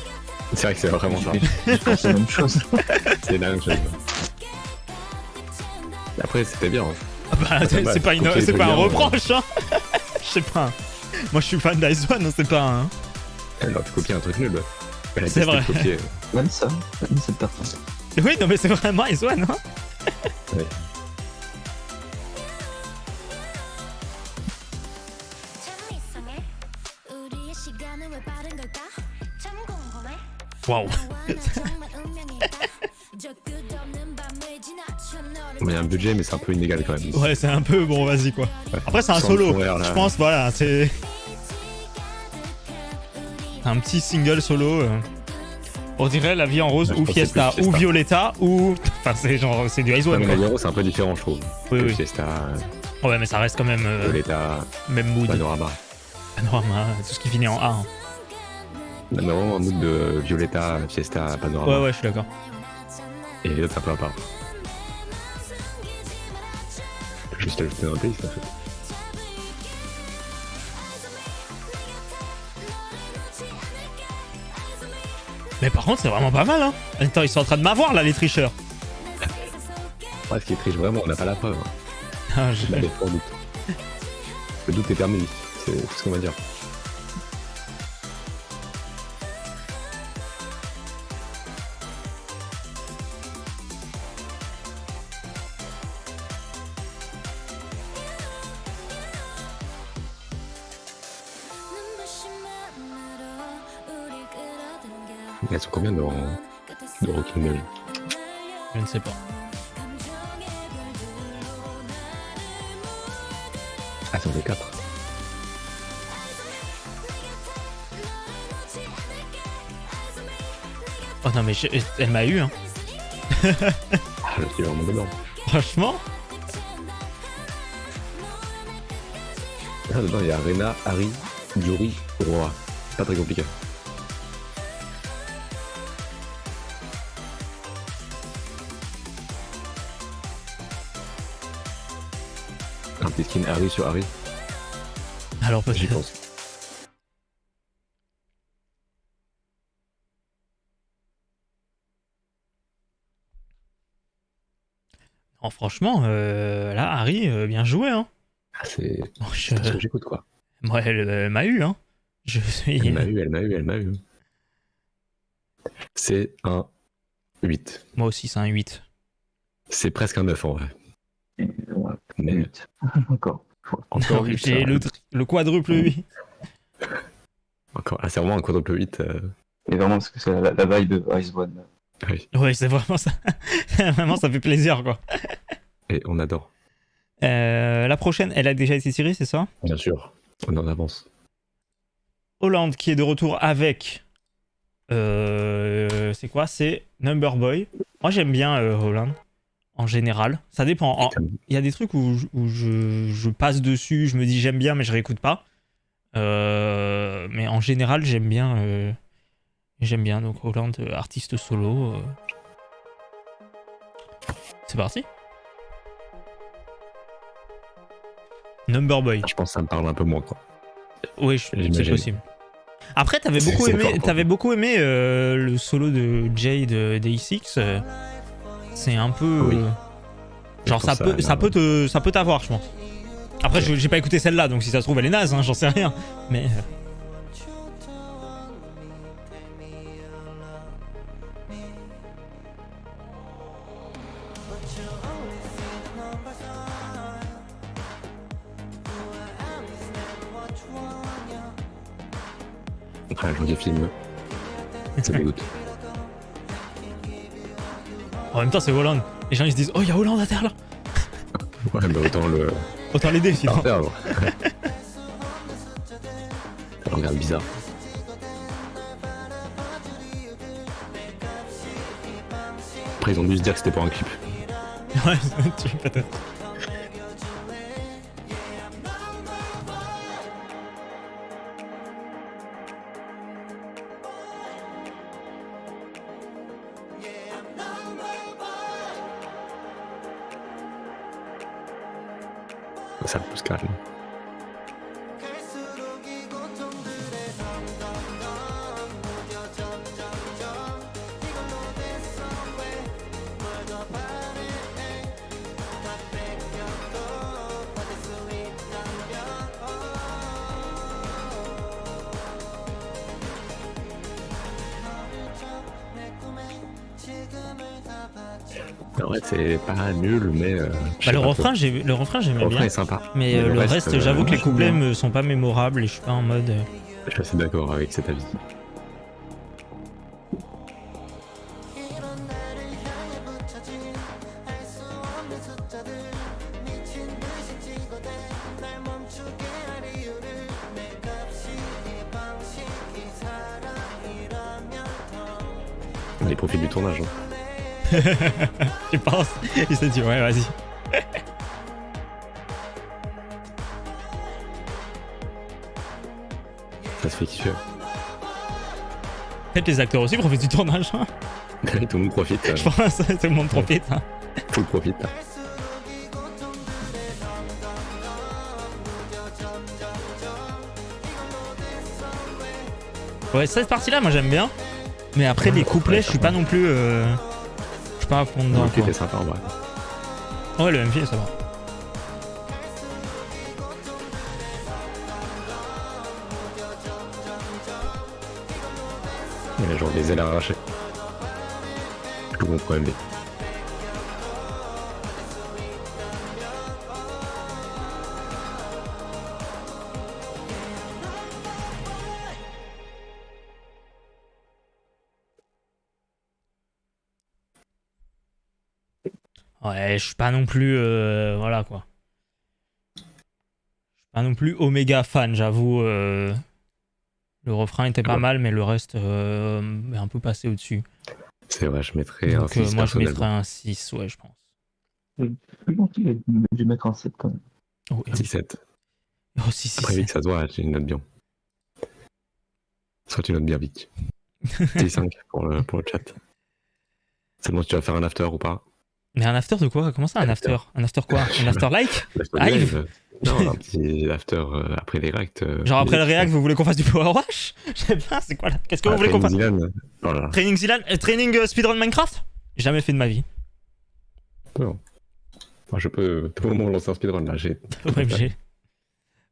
C'est vrai que c'est vraiment ça. Je pense la même chose. C'est la même chose. Après, c'était bien. Hein. Ah bah, bah, c'est pas, une... copier c'est pas un Brian, reproche, hein. Je sais pas. Moi, je suis fan d'Ice One, hein, c'est pas un. Elle aurait pu copier un truc nul. Elle a C'est décidé vrai. de copier. Même ça, même cette personne. Oui, non, mais c'est vraiment Ice One, hein. Ouais. Waouh. Il y a un budget, mais c'est un peu inégal quand même. Ouais, c'est un peu bon, vas-y quoi. Ouais. Après, c'est un Sans le solo. fond vert, là. Je pense, voilà, c'est. Un petit single solo. On dirait La Vie en Rose Ouais, je ou pense que c'est Fiesta plus ou Fiesta. Violetta ou. Enfin, c'est genre, c'est du Ice Ouais, One mais quoi. la Euro, c'est un peu différent, je trouve. Oui, Que oui. Fiesta, Ouais, mais ça reste quand même. Violetta, Même mood. Panorama. Panorama, tout ce qui finit en A. Hein. On a vraiment un mood de Violetta, Fiesta, Panorama. Ouais, ouais, je suis d'accord. Et les autres, un peu à part. Je peux juste ajouter dans la playlist en fait. Mais par contre, c'est vraiment pas mal, hein. Attends, ils sont en train de m'avoir là, les tricheurs. Ouais, ce qui est triche vraiment, on n'a pas la preuve. Ah, je- On a des forts doutes. Le doute est permis, c'est tout ce qu'on va dire. Elles sont combien dans Rocking Doll? Je ne sais pas. Ah, c'en est 4. Oh non, mais elle m'a eu, hein. Ah, je suis vraiment dedans. Franchement. Ah, dedans, il y a Rena, Harry, Yuri, Roi. Pas très compliqué. Un petit skin Harry sur Harry, Alors j'y peut-être. pense. Non, franchement, là, Harry, bien joué, hein. Ah, c'est Bon, c'est ce que j'écoute, quoi. Moi, elle m'a eu, hein. Je suis. Elle m'a eu. C'est un 8. Moi aussi, c'est un 8. C'est presque un 9 en vrai. Et voilà, Mais 8. Encore. encore 8. J'ai le quadruple 8. Encore. Ah, c'est vraiment un quadruple 8. Et vraiment, parce que c'est la vibe de Ice One. Oui. Ouais, c'est vraiment ça. Vraiment, ça fait plaisir, quoi. Et on adore. La prochaine, elle a déjà été tirée, c'est ça? Bien sûr. On en avance. Hollande qui est de retour avec. C'est quoi? C'est Number Boy. Moi, j'aime bien Hollande. En général. Ça dépend. Il y a des trucs où je passe dessus, je me dis j'aime bien, mais je réécoute pas. Mais en général, j'aime bien. J'aime bien. Donc, Hollande, artiste solo. C'est parti. Number Boy. Je pense que ça me parle un peu moins, quoi. Oui, c'est J'imagine. possible. Après, t'avais C'est beaucoup fort, aimé, quoi. t'avais beaucoup aimé le solo de Jay de Day6. C'est un peu. Oui. Genre, Je trouve ça peut t'avoir, je pense. Après, j'ai pas écouté celle-là, donc si ça se trouve, elle est naze, hein, j'en sais rien. Mais. Après, je vois des films. Ça me dégoûte. En même temps, c'est Hollande. Les gens ils se disent oh, il y a Hollande à terre là. Ouais, mais autant le Autant l'aider sinon. faire perdre. Ça regarde bizarre. Après, ils ont dû se dire que c'était pour un clip. Ouais, tu peut-être. Ça le pousse carrément. En vrai, c'est pas nul, mais. Bah, le refrain, j'aimais Le refrain bien. est sympa. Mais le reste, j'avoue que les couplets bien. me sont pas mémorables et je suis pas en mode. Je suis assez d'accord avec cet avis. Il profite du tournage. Hein. Je pense. Il s'est dit ouais, vas-y. Ça se fait kiffer. Peut-être les acteurs aussi profitent du tournage. Hein. Tout le monde profite. Je pense que tout le monde profite. Hein. Tout le profite. Ouais, cette partie-là, moi j'aime bien. Mais après, les couplets, je suis pas non plus. Je suis pas à fond dedans. Le clip Quoi. est sympa en vrai. Ouais, le MV, ça va. Il y a genre des ailes arrachées. Tout bon problème. Ouais, je suis pas non plus. Voilà quoi. Je suis pas non plus Oméga fan, j'avoue. Le refrain était pas Ouais. mal, mais le reste est un peu passé au-dessus. C'est vrai, je mettrais un Donc 6 moi je mettrais personnellement. un 6, ouais, je pense. Plus gentil, il a dû mettre un 7 quand même. Oh, 6-7. oh, si, si, Après, si. Vic, ça se voit, j'ai une note bien. Soit tu notes bien, Vic. 5 pour le chat. C'est bon si tu vas faire un after ou pas. Mais un after de quoi? Comment ça, un after? Un after quoi? Un after like? L'after Live. live. Non, un petit after après les reacts. Genre après le react, vous voulez qu'on fasse du power wash? Je sais pas, c'est quoi là? Qu'est-ce que vous voulez qu'on fasse? Voilà. Training Zealand, training speedrun Minecraft? J'ai jamais fait de ma vie. Non. Moi, je peux tout le moment lancer un speedrun là. OMG.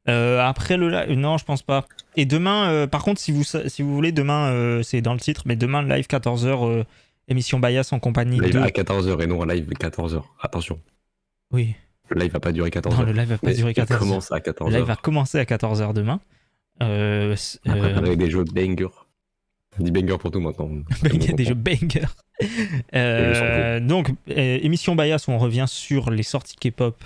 Après le live, non, je pense pas. Et demain, par contre, si vous voulez, demain, c'est dans le titre, mais demain, live 14h, émission Bias en compagnie Live de... à 14h et non un live 14h. Attention. Oui. Le live va pas durer 14h. Non, le live va pas durer 14h. Il commence à 14h. Le live va commencer à 14h demain. Avec des jeux banger. On dit banger pour tout maintenant. Des jeux banger. Donc, émission Bias où on revient sur les sorties K-pop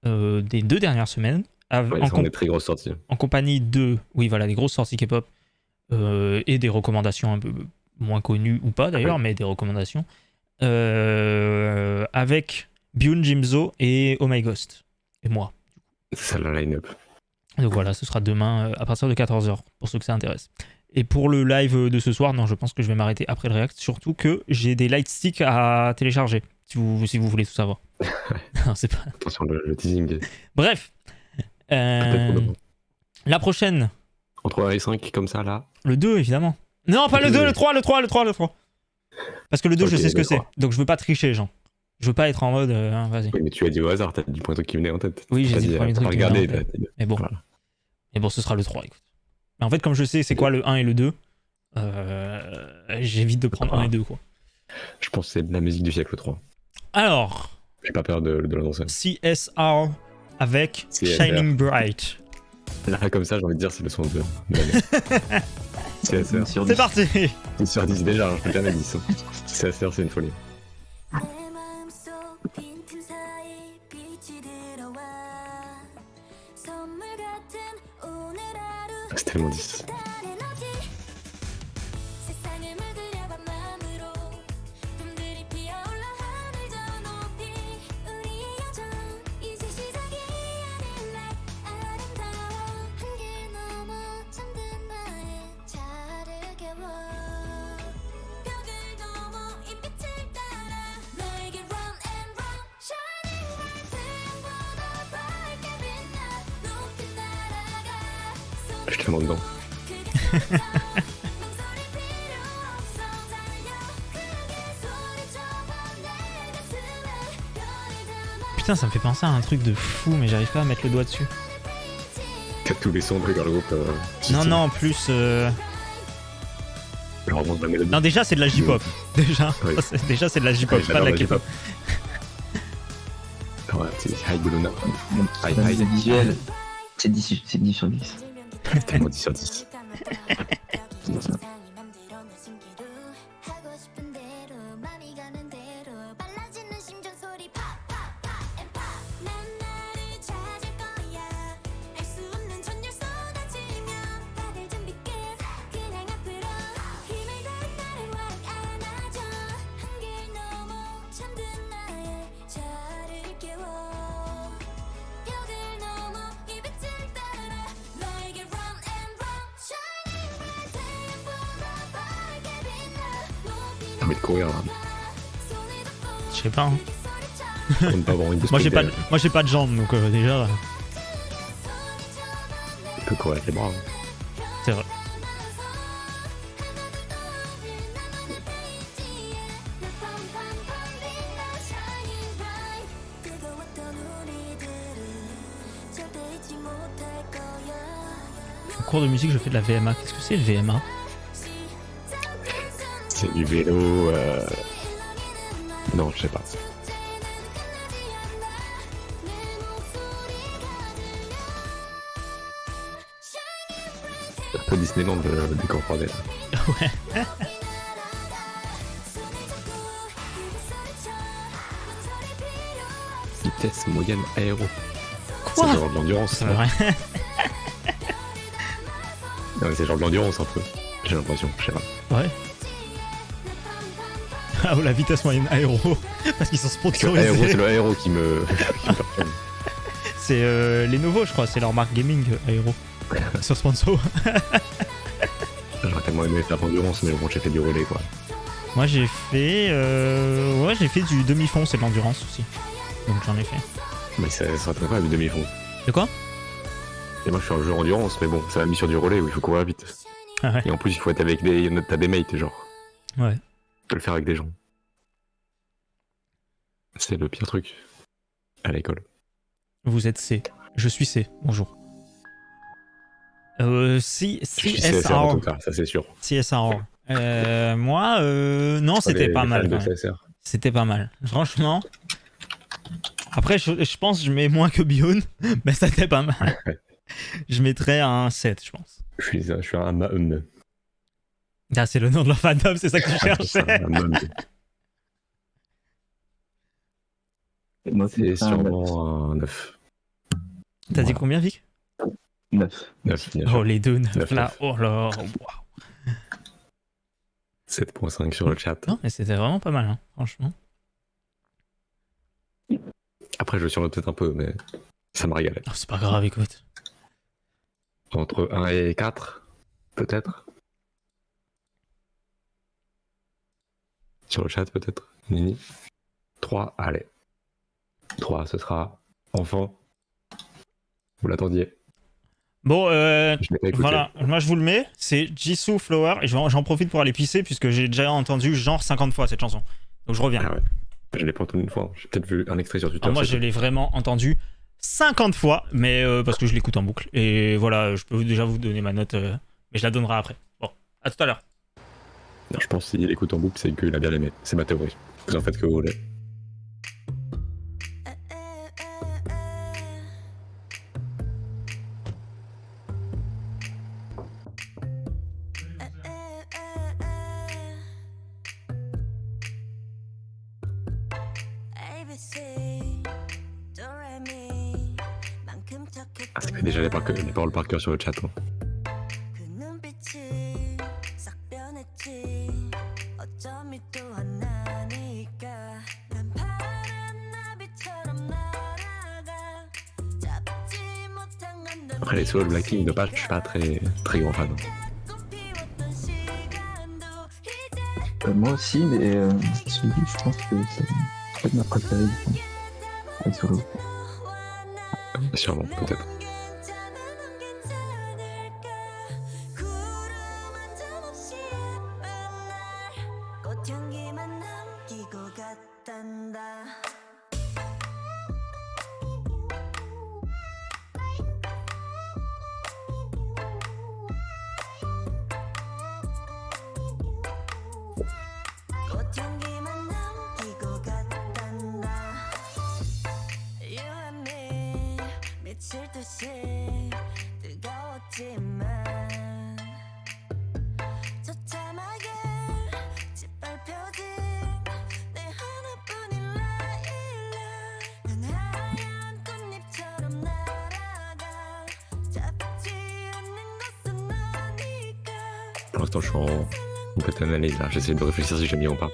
des 2 dernières semaines. Ouais, ça, on est très grosses sorties. En compagnie de, oui voilà, des grosses sorties K-pop et des recommandations un peu moins connues ou pas d'ailleurs, mais des recommandations avec Byun, Jimzo et Oh My Ghost et moi. C'est ça la line-up. Donc voilà, ce sera demain à partir de 14h pour ceux que ça intéresse. Et pour le live de ce soir, non, je pense que je vais m'arrêter après le react, surtout que j'ai des lightsticks à télécharger si vous voulez tout savoir. Non, c'est pas. Attention le teasing. Bref. La prochaine. Entre 1 et 5 comme ça là. Le 2 évidemment. Non, pas le 2, le 3. Parce que le 2 je sais ce que c'est. Donc je veux pas tricher, Jean. Je veux pas être en mode vas-y. Oui, mais tu as dit au hasard, t'as dit le premier truc qui venait en tête. Oui, j'ai dit le premier truc qui venait en tête. Mais bon. Voilà. Mais bon, ce sera le 3, écoute. Mais en fait, comme je sais c'est quoi le 1 et le 2, j'évite de prendre 1 et 2 quoi. Je pense que c'est de la musique du siècle 3. Alors. J'ai pas peur de l'annoncer. CSR avec CSR. Shining Bright. Là, comme ça, j'ai envie de dire, c'est le son de l'année. CSR. C'est parti. 10 sur 10 déjà, hein, je peux bien la 10. CSR, c'est une folie. 내 마음속 빈틈사이 빛이 들어와 선물 같은 오늘 하루 C'est tellement 10. 에너지 세상을 물들여봐 마음으로 꿈들이 피어올라 하늘 저 높이 우리의 여정 이제 시작이 아닐래 아름다워 한길 넘어 잠든 나의 자아를 깨워 벽을 넘어 이 빛을 따라 너에게 run and run shining bright 태양보다 밝게 빛나 높이 날아가 Je suis tellement dedans. 망설일 필요 없어 달려 크게 소리쳐봐 내 가슴에 별이 담아 Putain, ça me fait penser à un truc de fou, mais j'arrive pas à mettre le doigt dessus. T'as tous les sons de Girl Group. Non, non, en plus. Je remonte la mélodie. Non, déjà, c'est de la J-pop. Déjà, Oui. Déjà, c'est de la J-pop, Ouais, c'est pas de la j'adore K-pop. Ouais, c'est High Balloon. High Le High. visuel, c'est 10 sur 10. C'est tellement 10 sur 10. 하고 싶은 대로 맘이 가는 대로 빨라지는 심장 소리 팍팍팍 and 팍 난 나를 찾을 거야 알 수 없는 전율 쏟아지면 다들 준비해 그냥 앞으로 힘을 다해 나를 왈 안아줘 한길 넘어 잠든 나의 자아를 깨워 벽을 넘어 이 빛을 따라 너에게 run and run shining bright 태양보다 밝게 빛나 높이 J'ai envie de courir là. Je sais pas. Hein. On ne pas avoir une Moi, j'ai pas de jambes, donc déjà, Il peut courir avec les bras. Hein. c'est vrai. En cours de musique, je fais de la VMA. Qu'est-ce que c'est le VMA? C'est du vélo. Non, je sais pas. Un peu Disneyland de décor 3D. Là. Ouais. Vitesse moyenne aéro. Quoi? C'est genre de l'endurance. C'est vrai. Non, mais c'est genre de l'endurance un peu. J'ai l'impression, je sais pas. Ouais. Ah, la vitesse moyenne aéro. Parce qu'ils sont Parce que aéro, c'est sponsorisés. le aéro qui me perturbe. C'est Lenovo, je crois. C'est leur marque gaming, aéro. Sur sponsor. J'aurais tellement aimé faire l'endurance, mais bon, j'ai fait du relais quoi. Moi j'ai fait ouais, j'ai fait du demi-fond, c'est de l'endurance aussi. Donc j'en ai fait. Mais ça serait très mal, du demi-fond. De quoi? Et moi, je suis un jeu endurance, mais bon, ça m'a mis sur du relais où il faut courir vite. Ah ouais. Et en plus, il faut être avec t'as des mates, genre. Ouais. Tu peux le faire avec des gens. C'est le pire truc à l'école. Vous êtes C. Je suis C. Bonjour. Si, Je suis CSR en tout CSR. cas, ça c'est sûr. CSR. Moi, non, c'était pas mal. De quand même. CSR. C'était pas mal. Franchement. Après, je pense que je mets moins que Bioun, mais c'était pas mal. Ouais. Je mettrais un 7, je pense. Je suis un Maun. Ah, c'est le nom de leur fandom, c'est ça que tu cherchais. Moi, C'est c'est un sûrement un 9. T'as dit combien, Vic? 9. 9, bien Oh, sûr. les deux 9 9, là. 9. Oh là. Waouh. 7.5 sur le chat. Non, mais c'était vraiment pas mal, hein, franchement. Après, je surnote peut-être un peu, mais ça me régalait. Oh, c'est pas grave, écoute. Entre 1 et 4, peut-être. Sur le chat, peut-être. Nini. 3, allez. 3, ce sera enfant. Vous l'attendiez. Bon, Je l'ai pas écouté. voilà, moi je vous le mets, c'est Jisoo Flower, et j'en profite pour aller pisser puisque j'ai déjà entendu genre 50 fois cette chanson. Donc je reviens. Ah ouais. Je l'ai pas entendu une fois. J'ai peut-être vu un extrait sur Twitter. Alors moi c'est je tout. l'ai vraiment entendu 50 fois, mais parce que je l'écoute en boucle. Et voilà, je peux déjà vous donner ma note, mais je la donnerai après. Bon, à tout à l'heure. Non, je pense qu'il écoute en boucle, c'est qu'il a bien aimé. C'est ma théorie. Vous en faites que vous voulez. Ah, ça fait déjà les paroles par cœur sur le chat. Hein. 그 눈빛이 싹 변했지 어쩜 이 또한 나니까 난 파란 나비처럼 날아가 잡지 못한 건넌 Après, les solos de Blackpink de Patch, je suis pas très grand fan. 꽃피웠던 시간도 이제 Moi aussi, mais celui je pense que c'est peut-être ma préférée. Avec solo. Sûrement, peut-être. 괜찮아 넌 괜찮을까 구름 한 점 없이 예쁜 날 꽃향기만 남기고 갔단다 꽃향기만 남기고 갔단다 You and me 미칠 듯이 뜨거웠지만 처참하게 짓밟혀진 내 하나뿐인 라일락 난 하얀 꽃잎처럼 날아가 잡지 않는 것은 너니까 Pour l'instant, je suis en complète analyse. Là. J'essaie de réfléchir si j'ai mis ou pas.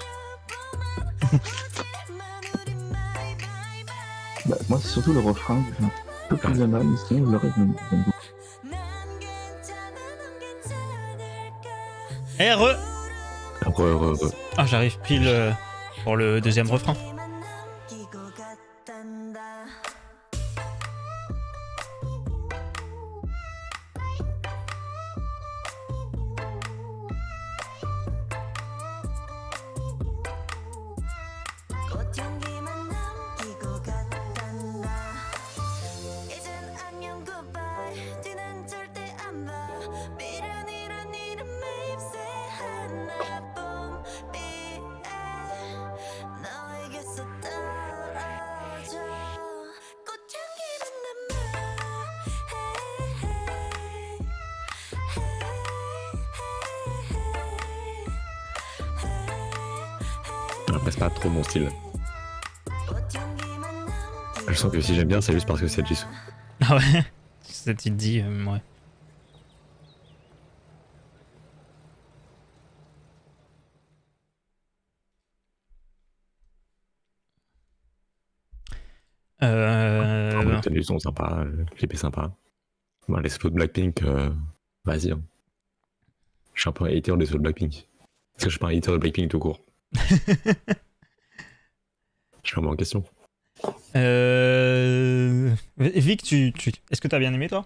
Bah, moi, c'est surtout le refrain que j'ai un peu plus de mal, mais sinon, le reste, j'aime beaucoup. RE. Ah, j'arrive pile pour le deuxième refrain. 꽃향기만 남기고 갔단다 이젠 안녕 굿바이 뒤는 절대 안봐 미련이란 이름에 입새 하나뿐 비에 너에게서 떨어져 꽃향기만 남아 Après, c'est pas trop mon style. 꽃향기만 남기고 Je sens que si j'aime bien, c'est juste parce que c'est Jisoo. Ah ouais. Ça tu te dis, ouais. Les tenues sont sympas, le clip est sympa. Bon, les solos de Blackpink, vas-y. Hein. Je suis un peu un hater des solos de Blackpink. Parce que je suis pas un hater de Blackpink tout court. Je remets en question. Vic, est-ce que t'as bien aimé, toi?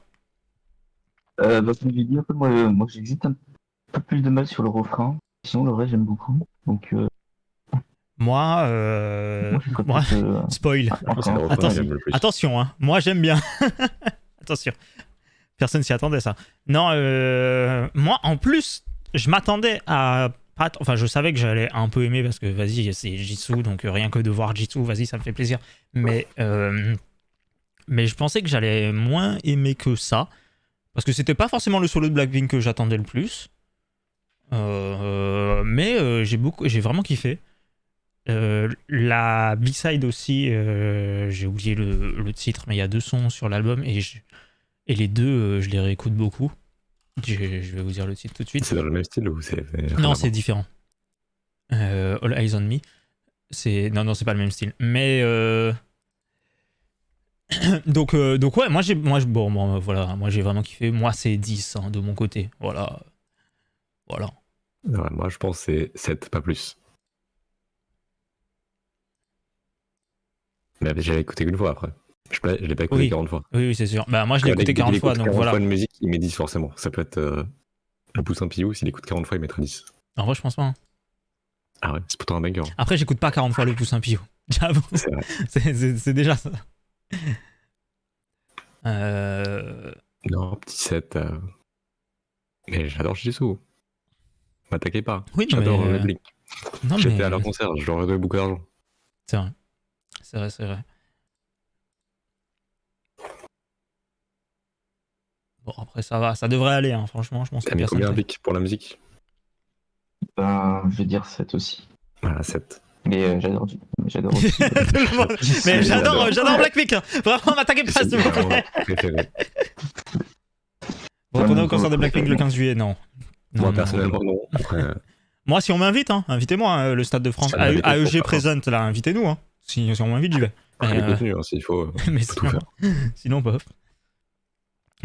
Bah, comme j'ai dit, en fait, moi j'ai juste un peu plus de mal sur le refrain. Sinon, le reste, j'aime beaucoup. Donc, Moi, moi, je serais moi, plus, spoil. C'est le refrain que Attention, j'aime le plus. attention, hein. Moi, j'aime bien. Attention. Personne s'y attendait, ça. Non, moi, en plus, je m'attendais à... Enfin, je savais que j'allais un peu aimer parce que, vas-y, c'est Jisoo, donc rien que de voir Jisoo, vas-y, ça me fait plaisir. Mais je pensais que j'allais moins aimer que ça. Parce que c'était pas forcément le solo de Blackpink que j'attendais le plus. Mais j'ai vraiment kiffé. La B-side aussi, j'ai oublié le titre, mais il y a 2 sons sur l'album et les deux, je les réécoute beaucoup. Je vais vous dire le titre tout de suite. C'est dans le même style ou c'est... Non, c'est différent. All Eyes on Me. Non, c'est pas le même style. Mais donc ouais, moi j'ai vraiment kiffé. Moi c'est 10 hein, de mon côté. Voilà. Ouais, moi je pense que c'est 7, pas plus. Mais j'avais écouté qu'une fois après. Je l'ai pas écouté 40 fois. Oui, c'est sûr. Bah moi je l'ai écouté 40 fois, donc 40 voilà. fois de musique, il met 10 forcément. Ça peut être le Poussin Pillou, s'il écoute 40 fois, il mettra 10. En vrai, je pense pas. Hein. Ah ouais, c'est pourtant un banger. Après, j'écoute pas 40 fois le Poussin Pillou. J'avoue. C'est vrai. C'est déjà ça. Non, petit 7. Mais j'adore Jisoo. M'attaquez pas. Oui, j'adore mais... Blink. J'étais à leur concert, je leur ai donné beaucoup d'argent. C'est vrai. C'est vrai. Bon, après, ça va. Ça devrait aller, hein. Franchement, je pense que t'as mis combien Vic pour la musique? Ben, je vais dire 7 aussi. Voilà, 7. Mais j'adore aussi. Mais j'adore Blackpink. Hein. Vraiment, m'attaquez pas, s'il vous plaît. Retournez au concert de Blackpink le 15 juillet, non. Moi, personnellement, non. Après... Moi, si on m'invite, hein, invitez-moi, hein, le Stade de France. AEG présente, là, invitez-nous. Hein. Si on m'invite, j'y vais. Le contenu, hein, s'il faut. Mais tout faire. Sinon, bof.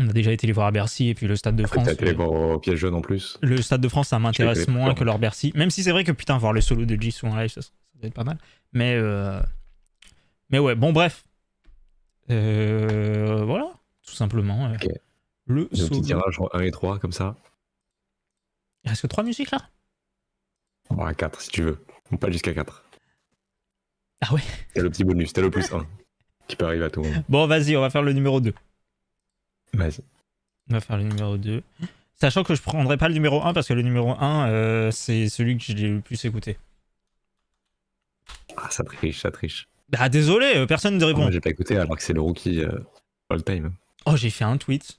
On a déjà été les voir à Bercy et puis le Stade de France. T'as été les voir au Piège Jaune en plus. Le Stade de France, ça m'intéresse moins que leur Bercy. Même si c'est vrai que putain, voir le solo de Jisoo en live, ça doit être pas mal. Mais ouais, bon, bref. Voilà, tout simplement. Ok. Le solo. Petit tirage en 1 et 3, comme ça. Il reste que 3 musiques là? Bon, à 4 si tu veux. Pas jusqu'à 4. Ah ouais. T'as le petit bonus, t'as le plus 1. Qui peut arriver à tout le monde. Bon, vas-y, on va faire le numéro 2. Vas-y. On va faire le numéro 2. Sachant que je prendrai pas le numéro 1 parce que le numéro 1, c'est celui que j'ai le plus écouté. Ah, ça triche. Ah, désolé, personne ne répond. Moi, j'ai pas écouté alors que c'est le rookie all time. Oh, j'ai fait un tweet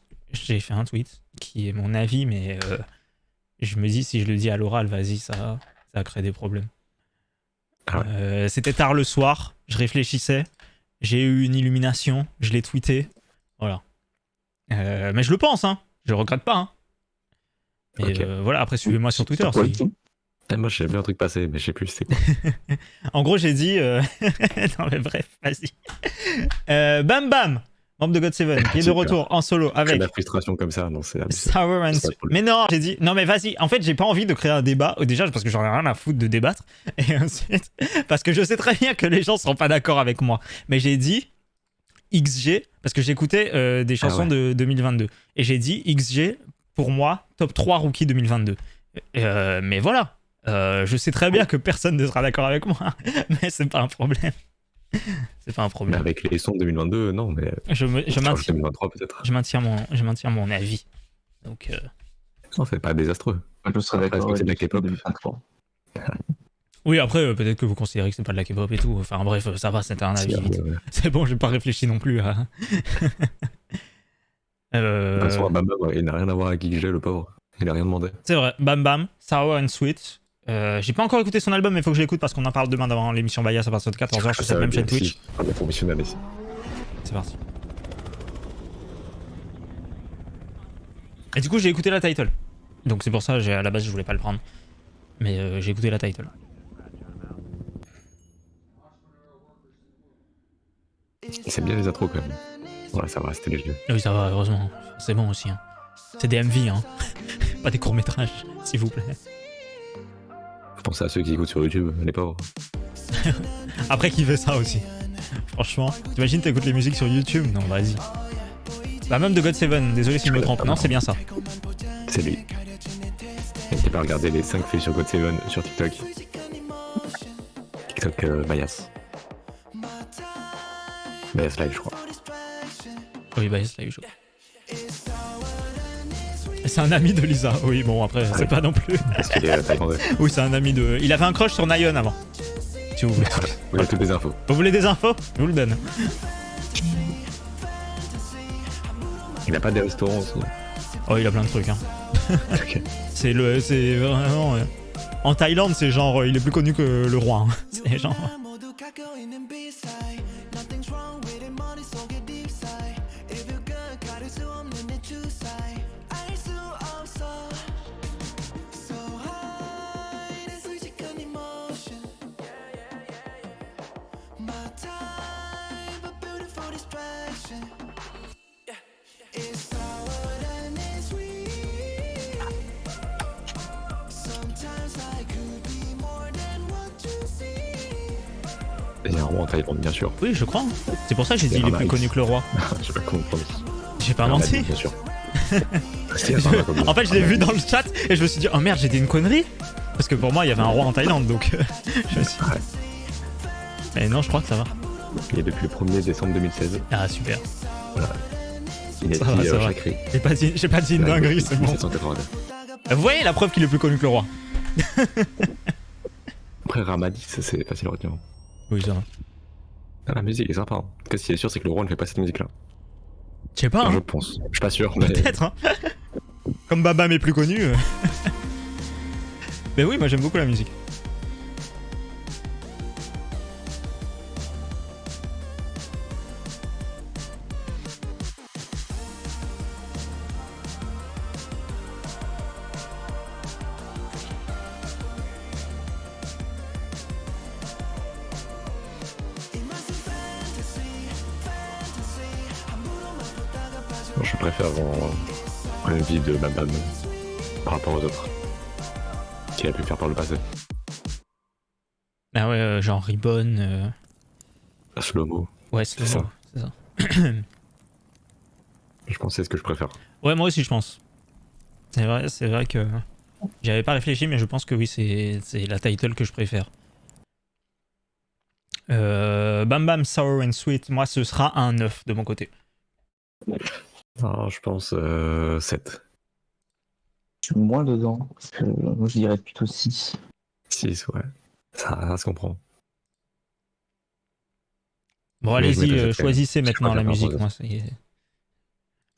qui est mon avis, mais je me dis si je le dis à l'oral, vas-y, ça crée des problèmes. Ah ouais. C'était tard le soir, je réfléchissais, j'ai eu une illumination, je l'ai tweeté, voilà. Mais je le pense, hein, je le regrette pas. Hein. Et Okay. voilà, après suivez-moi sur Twitter. Moi, j'ai vu un truc passer, mais je sais plus c'est quoi. En gros, j'ai dit... non mais bref, vas-y. Bam Bam, membre de GOT7, qui est de retour en solo avec... la frustration comme ça, non, c'est Sour and Sweet. Mais non, j'ai dit... Non mais vas-y, en fait, j'ai pas envie de créer un débat. Déjà, parce que j'en ai rien à foutre de débattre. Et ensuite, parce que je sais très bien que les gens seront pas d'accord avec moi. Mais j'ai dit XG, parce que j'écoutais des chansons de 2022. Et j'ai dit XG, pour moi, top 3 rookie 2022. Mais voilà. Je sais très bien que personne ne sera d'accord avec moi, mais c'est pas un problème. C'est pas un problème. Mais avec les sons de 2022, non, mais je maintiens 2023 peut-être. Je maintiens mon avis. Donc non, c'est pas désastreux. Je serais d'accord. C'est de la K-pop. Oui, après peut-être que vous considérez que c'est pas de la K-pop et tout. Enfin bref, ça va, c'était un avis. C'est bon, j'ai pas réfléchi non plus. À... De toute façon, Bam Bam, il n'a rien à voir avec XG, le pauvre. Il a rien demandé. C'est vrai, Bam Bam, Sour and Sweet. J'ai pas encore écouté son album, mais il faut que je l'écoute parce qu'on en parle demain dans l'émission Bias à partir de 14h sur cette même chaîne Twitch. C'est parti. Et du coup, j'ai écouté la title. Donc c'est pour ça, à la base, je voulais pas le prendre. Mais j'ai écouté la title. C'est bien les intros quand même. Ouais, ça va, c'était léger. Oui, ça va, heureusement. C'est bon aussi. Hein. C'est des MV, hein. Pas des courts-métrages, s'il vous plaît. Je pense à ceux qui écoutent sur YouTube, les pauvres. Après, qui fait ça aussi? Franchement, t'imagines, t'écoutes les musiques sur YouTube? Non, vas-y. Bah, même de God7, désolé si je me trompe. Non, c'est bien ça. C'est lui. N'hésitez pas à regarder les 5 filles sur God7 sur TikTok. TikTok Bias. Bias Live, je crois. Oui, bah, c'est là, je crois. C'est un ami de Lisa. Oui, bon, après, c'est pas non plus. Parce qu'il est thaïlandais. Oui, c'est un ami de. Il avait un crush sur Nayeon avant. Si vous voulez. Vous avez toutes les infos. Vous voulez des infos? Je vous le donne. Il n'a pas des restaurants aussi. Oh, il a plein de trucs, hein. Ok. C'est vraiment. En Thaïlande, c'est genre. Il est plus connu que le roi. Hein. C'est genre. Il y a un roi en Thaïlande, bien sûr. Oui, je crois. Hein. C'est pour ça que j'ai dit il est plus connu que le roi. Je sais pas comment on prononce. J'ai pas menti. Bien sûr. En fait, je l'ai vu dans le chat et je me suis dit, oh merde, j'ai dit une connerie. Parce que pour moi, il y avait un roi en Thaïlande, donc je me suis dit. Ouais. Mais non, je crois que ça va. Il est depuis le 1er décembre 2016. Ah, super. Voilà. Il Ça va, est ça va. Chakri. J'ai pas dit une dinguerie, c'est bon. 1782. Vous voyez la preuve qu'il est plus connu que le roi. Après Ramadi, ça c'est facile à retenir. Oui, ça va. Ah, la musique est sympa. Hein. Ce qui est sûr, c'est que le roi ne fait pas cette musique-là. Je sais pas, hein. Je pense. Je suis pas sûr, mais. Peut-être, hein. Comme Babam est plus connu. Mais oui, moi j'aime beaucoup la musique. Bon, je préfère une vie de Bam Bam par rapport aux autres qu'il a pu faire par le passé. Ah ouais, genre Ribbon. Slow-mo, Ouais, c'est c'est ça. je pense que c'est ce que je préfère. Ouais, moi aussi, je pense. C'est vrai que j'avais pas réfléchi, mais je pense que oui, c'est la title que je préfère. Bam Bam Sour and Sweet, moi, ce sera un 9 de mon côté. Alors, je pense 7. Je suis moins dedans. Parce que moi, je dirais plutôt 6. 6, ouais. Ça se comprend. Bon, Mais je mettrais allez-y, sept, choisissez quand même. maintenant Je la préfère musique. par Moi, ça y est.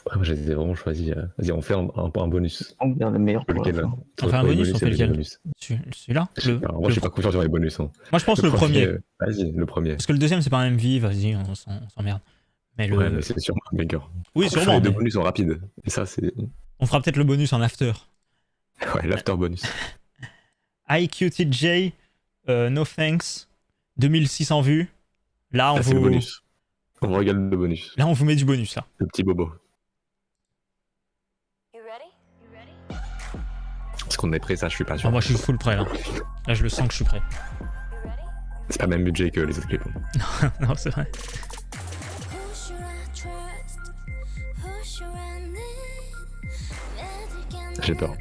Après, moi, j'ai vraiment choisi. Vas-y, on fait un bonus. On garde le meilleur pour la Lequel fin. On fait un bonus, on fait lequel? bonus. Celui-là Alors, moi, je suis pas confiant sur les bonus. Hein. Moi, je pense le premier. Vas-y, le premier. Parce que le deuxième, c'est pas un MV, vas-y, on s'emmerde. Mais le... Ouais, mais c'est sûrement un banger. Oui, Les sûrement. deux Mais bonus sont rapides. Et ça, c'est. on fera peut-être le bonus en after. Ouais, l'after bonus. IQTJ, No Thanks, 2600 vues. Là, Là, c'est le bonus. On regarde le bonus. Là, on vous met du bonus, là. Le petit bobo. You ready? You ready? Est-ce qu'on est prêt? Ça, je suis pas sûr. Ah, moi, je suis full prêt, là. Là, je le sens que je suis prêt. You ready? C'est pas le même budget que les autres clips. Non, c'est vrai. Who should I trust? Who should I need? J'ai peur.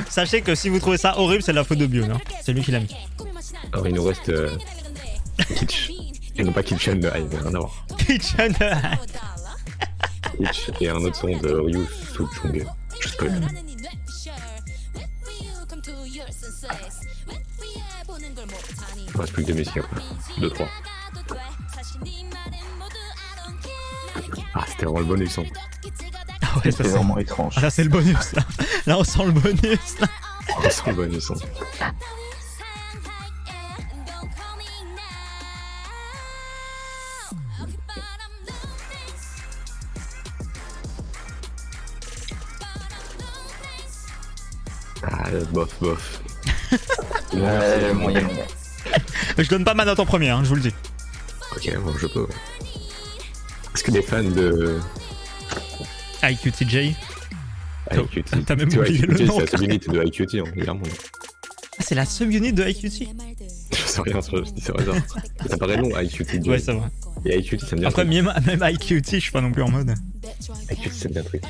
Sachez que si vous trouvez ça horrible, c'est de la faute de Bion. Hein. C'est lui qui l'a mis. Alors, il nous reste Kitsch. Et non pas Kitchen de Hive, rien à voir. Kitchen. Kitsch et un autre son de Ryu Suchung. Je spoil. Il reste plus que 2 musiques après. 2-3. Ah, c'était vraiment le bonus. Hein. Ah ouais, ça C'est c'est... vraiment étrange. Ah, là, c'est le bonus, là. Là, on sent le bonus, là. Oh, c'est le bonus. Hein. Ah, bof, bof. Ouais, moyen. Je donne pas ma note en premier, hein, je vous le dis. Ok, bon, je peux. Est-ce que les fans de IQTJ. IQT. T'as même Tu vois, oublié le IQT, nom. c'est la sub-unit de IQT, hein, évidemment. Ah, c'est la subunit de IQT. Je sais rien, je dis ça au hasard. Ça paraît long, IQT. Ouais, ça va. Et IQT, ça me dit un Après, truc. même IQT, je suis pas non plus en mode. IQT, ça me dit un truc.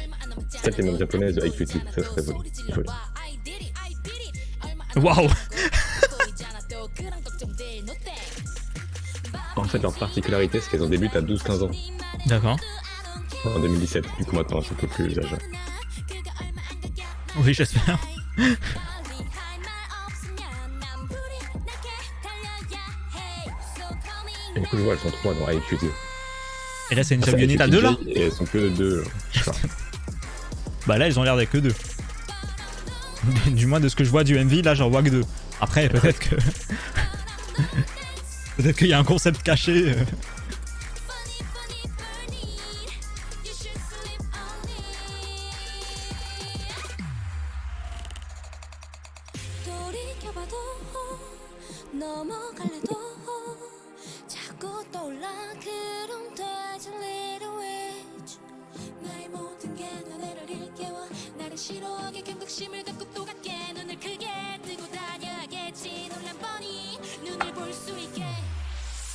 Si t'as les noms japonaises de IQT, ça serait joli. Waouh. En fait, leur particularité, c'est qu'elles ont débuté à 12-15 ans. D'accord. En 2017. Du coup, maintenant, c'est un peu plus âgé. Oui, j'espère. Et du coup, je vois, elles sont 3 dans IQT. Et là, c'est une Ah, c'est subunit à IQT 2 là. Et elles sont que 2. Bah là, ils ont l'air d'être que 2. Du moins, de ce que je vois du MV, là, j'en vois que 2. Après, peut-être que. Peut-être qu'il y a un concept caché.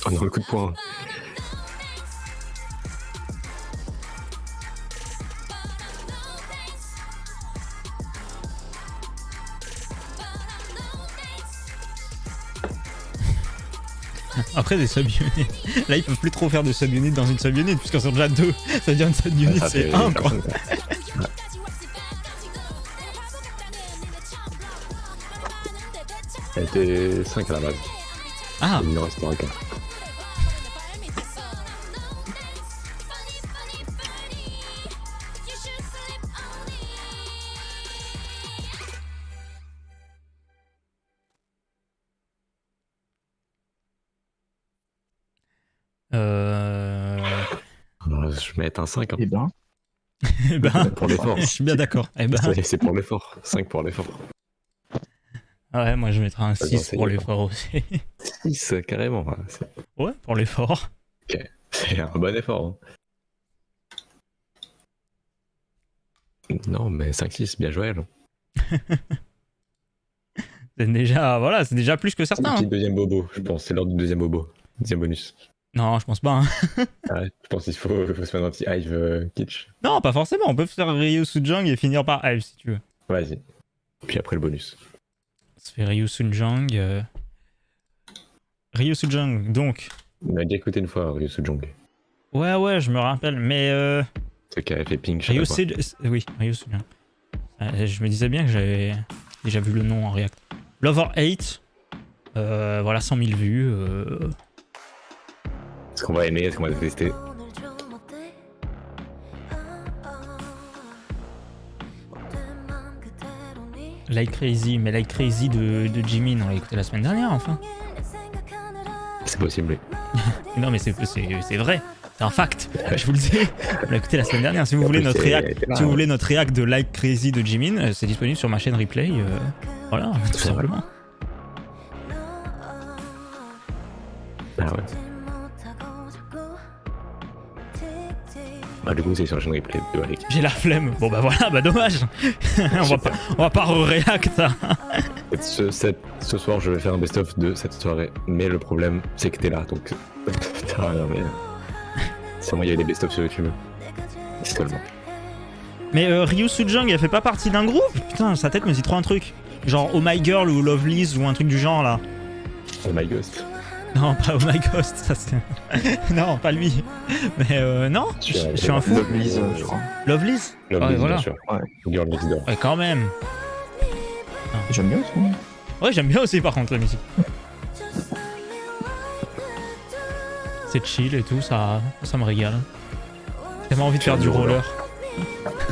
Oh non, le coup de poing. Après, des subunits. Là, ils peuvent plus trop faire de subunits dans une subunit, puisqu'ils sont déjà 2. Ça veut dire une subunit, Ça c'est fait 1 quoi. personne, Elle était 5 à la base. Ah, Il en restera qu'un. Alors, je vais mettre un 5 hein. Eh ben, eh ben, pour l'effort. je suis bien d'accord. Eh ben, C'est pour l'effort. 5 pour l'effort. ouais, moi je mettrais un 6 essayer, pour l'effort aussi. 6 carrément. Ouais, Ouais, pour l'effort. c'est un bon effort. Hein. Non, mais 5-6, bien joué. Là. C'est déjà, voilà, c'est déjà plus que certains. Petit Hein. deuxième bobo, je pense. C'est l'heure du deuxième bobo. Deuxième bonus. Non, je pense pas. Hein. Ouais, je pense qu'il faut se faire un petit hive kitsch. Non, pas forcément. On peut faire Ryu Sujang et finir par Hive si tu veux. Vas-y. Puis après le bonus. On se fait Ryu Sujang. Ryu Sujang, donc. On a déjà écouté une fois Ryu Sujong. Ouais, je me rappelle. Mais. Ce qui avait fait ping. Ryu Sujang. Oui, Ryu Sujang. Je me disais bien que j'avais déjà vu le nom en React. Lover 8. Voilà, 100 000 vues. Est-ce qu'on va aimer, est-ce qu'on va détester? Like Crazy, mais Like Crazy de Jimin, on l'a écouté la semaine dernière enfin. C'est possible. Non mais c'est vrai, c'est un fact, je vous le dis. On l'a écouté la semaine dernière. Si vous voulez notre réact de Like Crazy de Jimin, c'est disponible sur ma chaîne replay. Voilà, tout simplement. Ah ouais. Bah du coup c'est sur la chaîne replay de Alec. J'ai la flemme. Bon bah voilà, bah dommage. on va pas re-react. Ce soir je vais faire un best-of de cette soirée. Mais le problème c'est que t'es là donc... non mais... C'est moi il y a des best-of sur YouTube. Seulement. Mais Ryu Sujang elle fait pas partie d'un groupe? Putain sa tête me dit trop un truc. Genre Oh My Girl ou Lovelyz ou un truc du genre là. Oh my ghost. Non, pas Oh My Ghost, ça c'est... non, pas lui. Mais non, je suis un fou. Lovelyz, je crois. Lovelyz? Lovelyz, Ouais, voilà. bien sûr. Ouais. Girl Next Door. Ouais, quand même. J'aime bien aussi. Ouais, j'aime bien aussi par contre la musique. C'est chill et tout, ça me régale. J'ai tellement envie de faire du roller.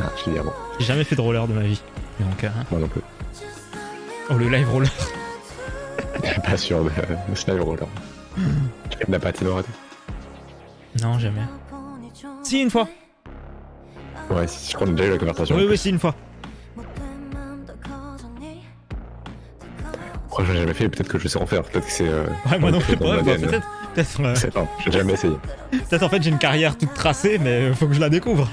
Ah, je te dis avant. J'ai jamais fait de roller de ma vie. Donc, Moi non plus. oh, le live roller. Pas sûr de slide roller. Tu fais de la patinoire et tout? Non, jamais. Si, une fois. Ouais, je crois qu'on a déjà eu la conversation. Oui, si, une fois. Oh, j'ai jamais fait, peut-être que je sais en faire. Peut-être que c'est. Ouais, moi non plus, dans ouais, l'ADN. bah, peut-être. C'est pas, j'ai jamais essayé. Peut-être en fait j'ai une carrière toute tracée, mais faut que je la découvre.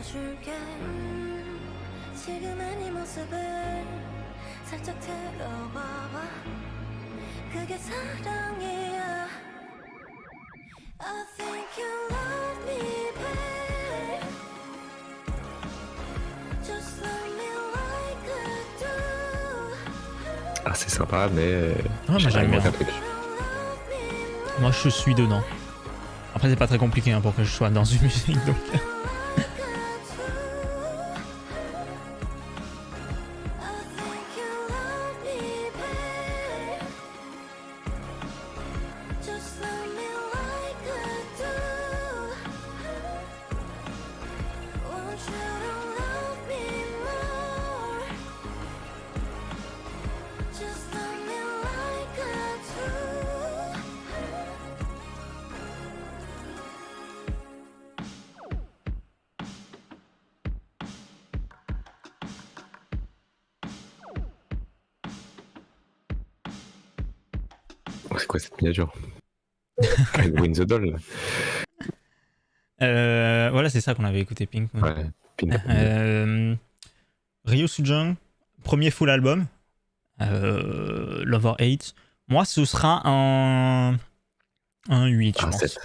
지켜줄게 지금의 네 모습을 살짝 들어봐봐 그게 사랑이야 I think you love me babe Just love me like I do Ah, c'est sympa, mais. moi, je sais pas, j'aime il manque bien. un truc. Moi je suis dedans. Après c'est pas très compliqué hein, pour que je sois dans une musique donc. Oh, c'est quoi cette miniature? Avec Win the Doll, là. Voilà c'est ça qu'on avait écouté Pink Moon. Ouais, Pink. Ryo Sujung, premier full album, Love or Hate. Moi, ce sera un 8, je Un pense. 7.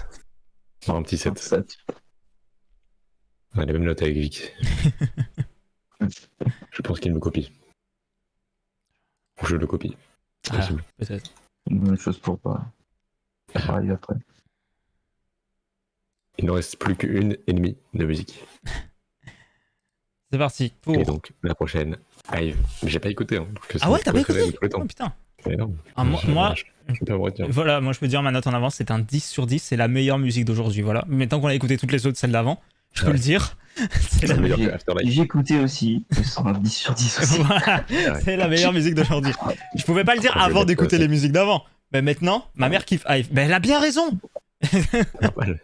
Un petit 7. 7. On a les mêmes notes avec Vic. Je pense qu'il me copie. Ou je le copie. C'est Ah, possible. peut-être. Une bonne chose pour pas. Pareil après. Il ne reste plus qu'une ennemie de musique. C'est parti. Pour... Et donc, la prochaine, Hive. J'ai pas écouté. Hein, parce que Ah ouais, c'est t'as mon pas préféré écouté de tous les temps. Oh putain. Mais non. Ah, moi, Je peux pas me retenir. voilà, moi je peux dire ma note en avance, c'est un 10 sur 10, c'est la meilleure musique d'aujourd'hui. Voilà. Mais tant qu'on a écouté toutes les autres, celles d'avant, je peux Ouais. le dire. C'est la C'est meilleure. meilleur que Afterlife. J'ai écouté aussi. Ce sera un 10 sur 10 aussi. Voilà, c'est la meilleure musique d'aujourd'hui. Je pouvais pas le dire Je vais avant mettre d'écouter ça. les musiques d'avant. Mais maintenant, ma mère kiffe Hive. Ben elle a bien raison. Normal.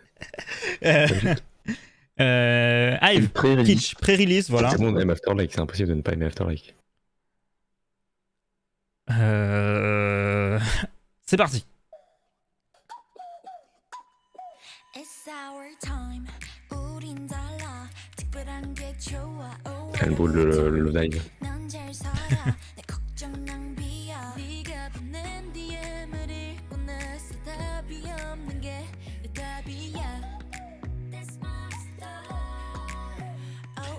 Hive, Pré-release. Kitsch, pré-release, voilà. Tout le monde aime Afterlife. C'est impossible de ne pas aimer Afterlife. C'est parti. It's our time 우린 달라 특별한 게 좋아 Elle boule le dive. 넌 잘 살아 내 걱정 낭비야 네가 보낸 DM을 읽고 나서 답이 없는 게 내 답이야 That's my style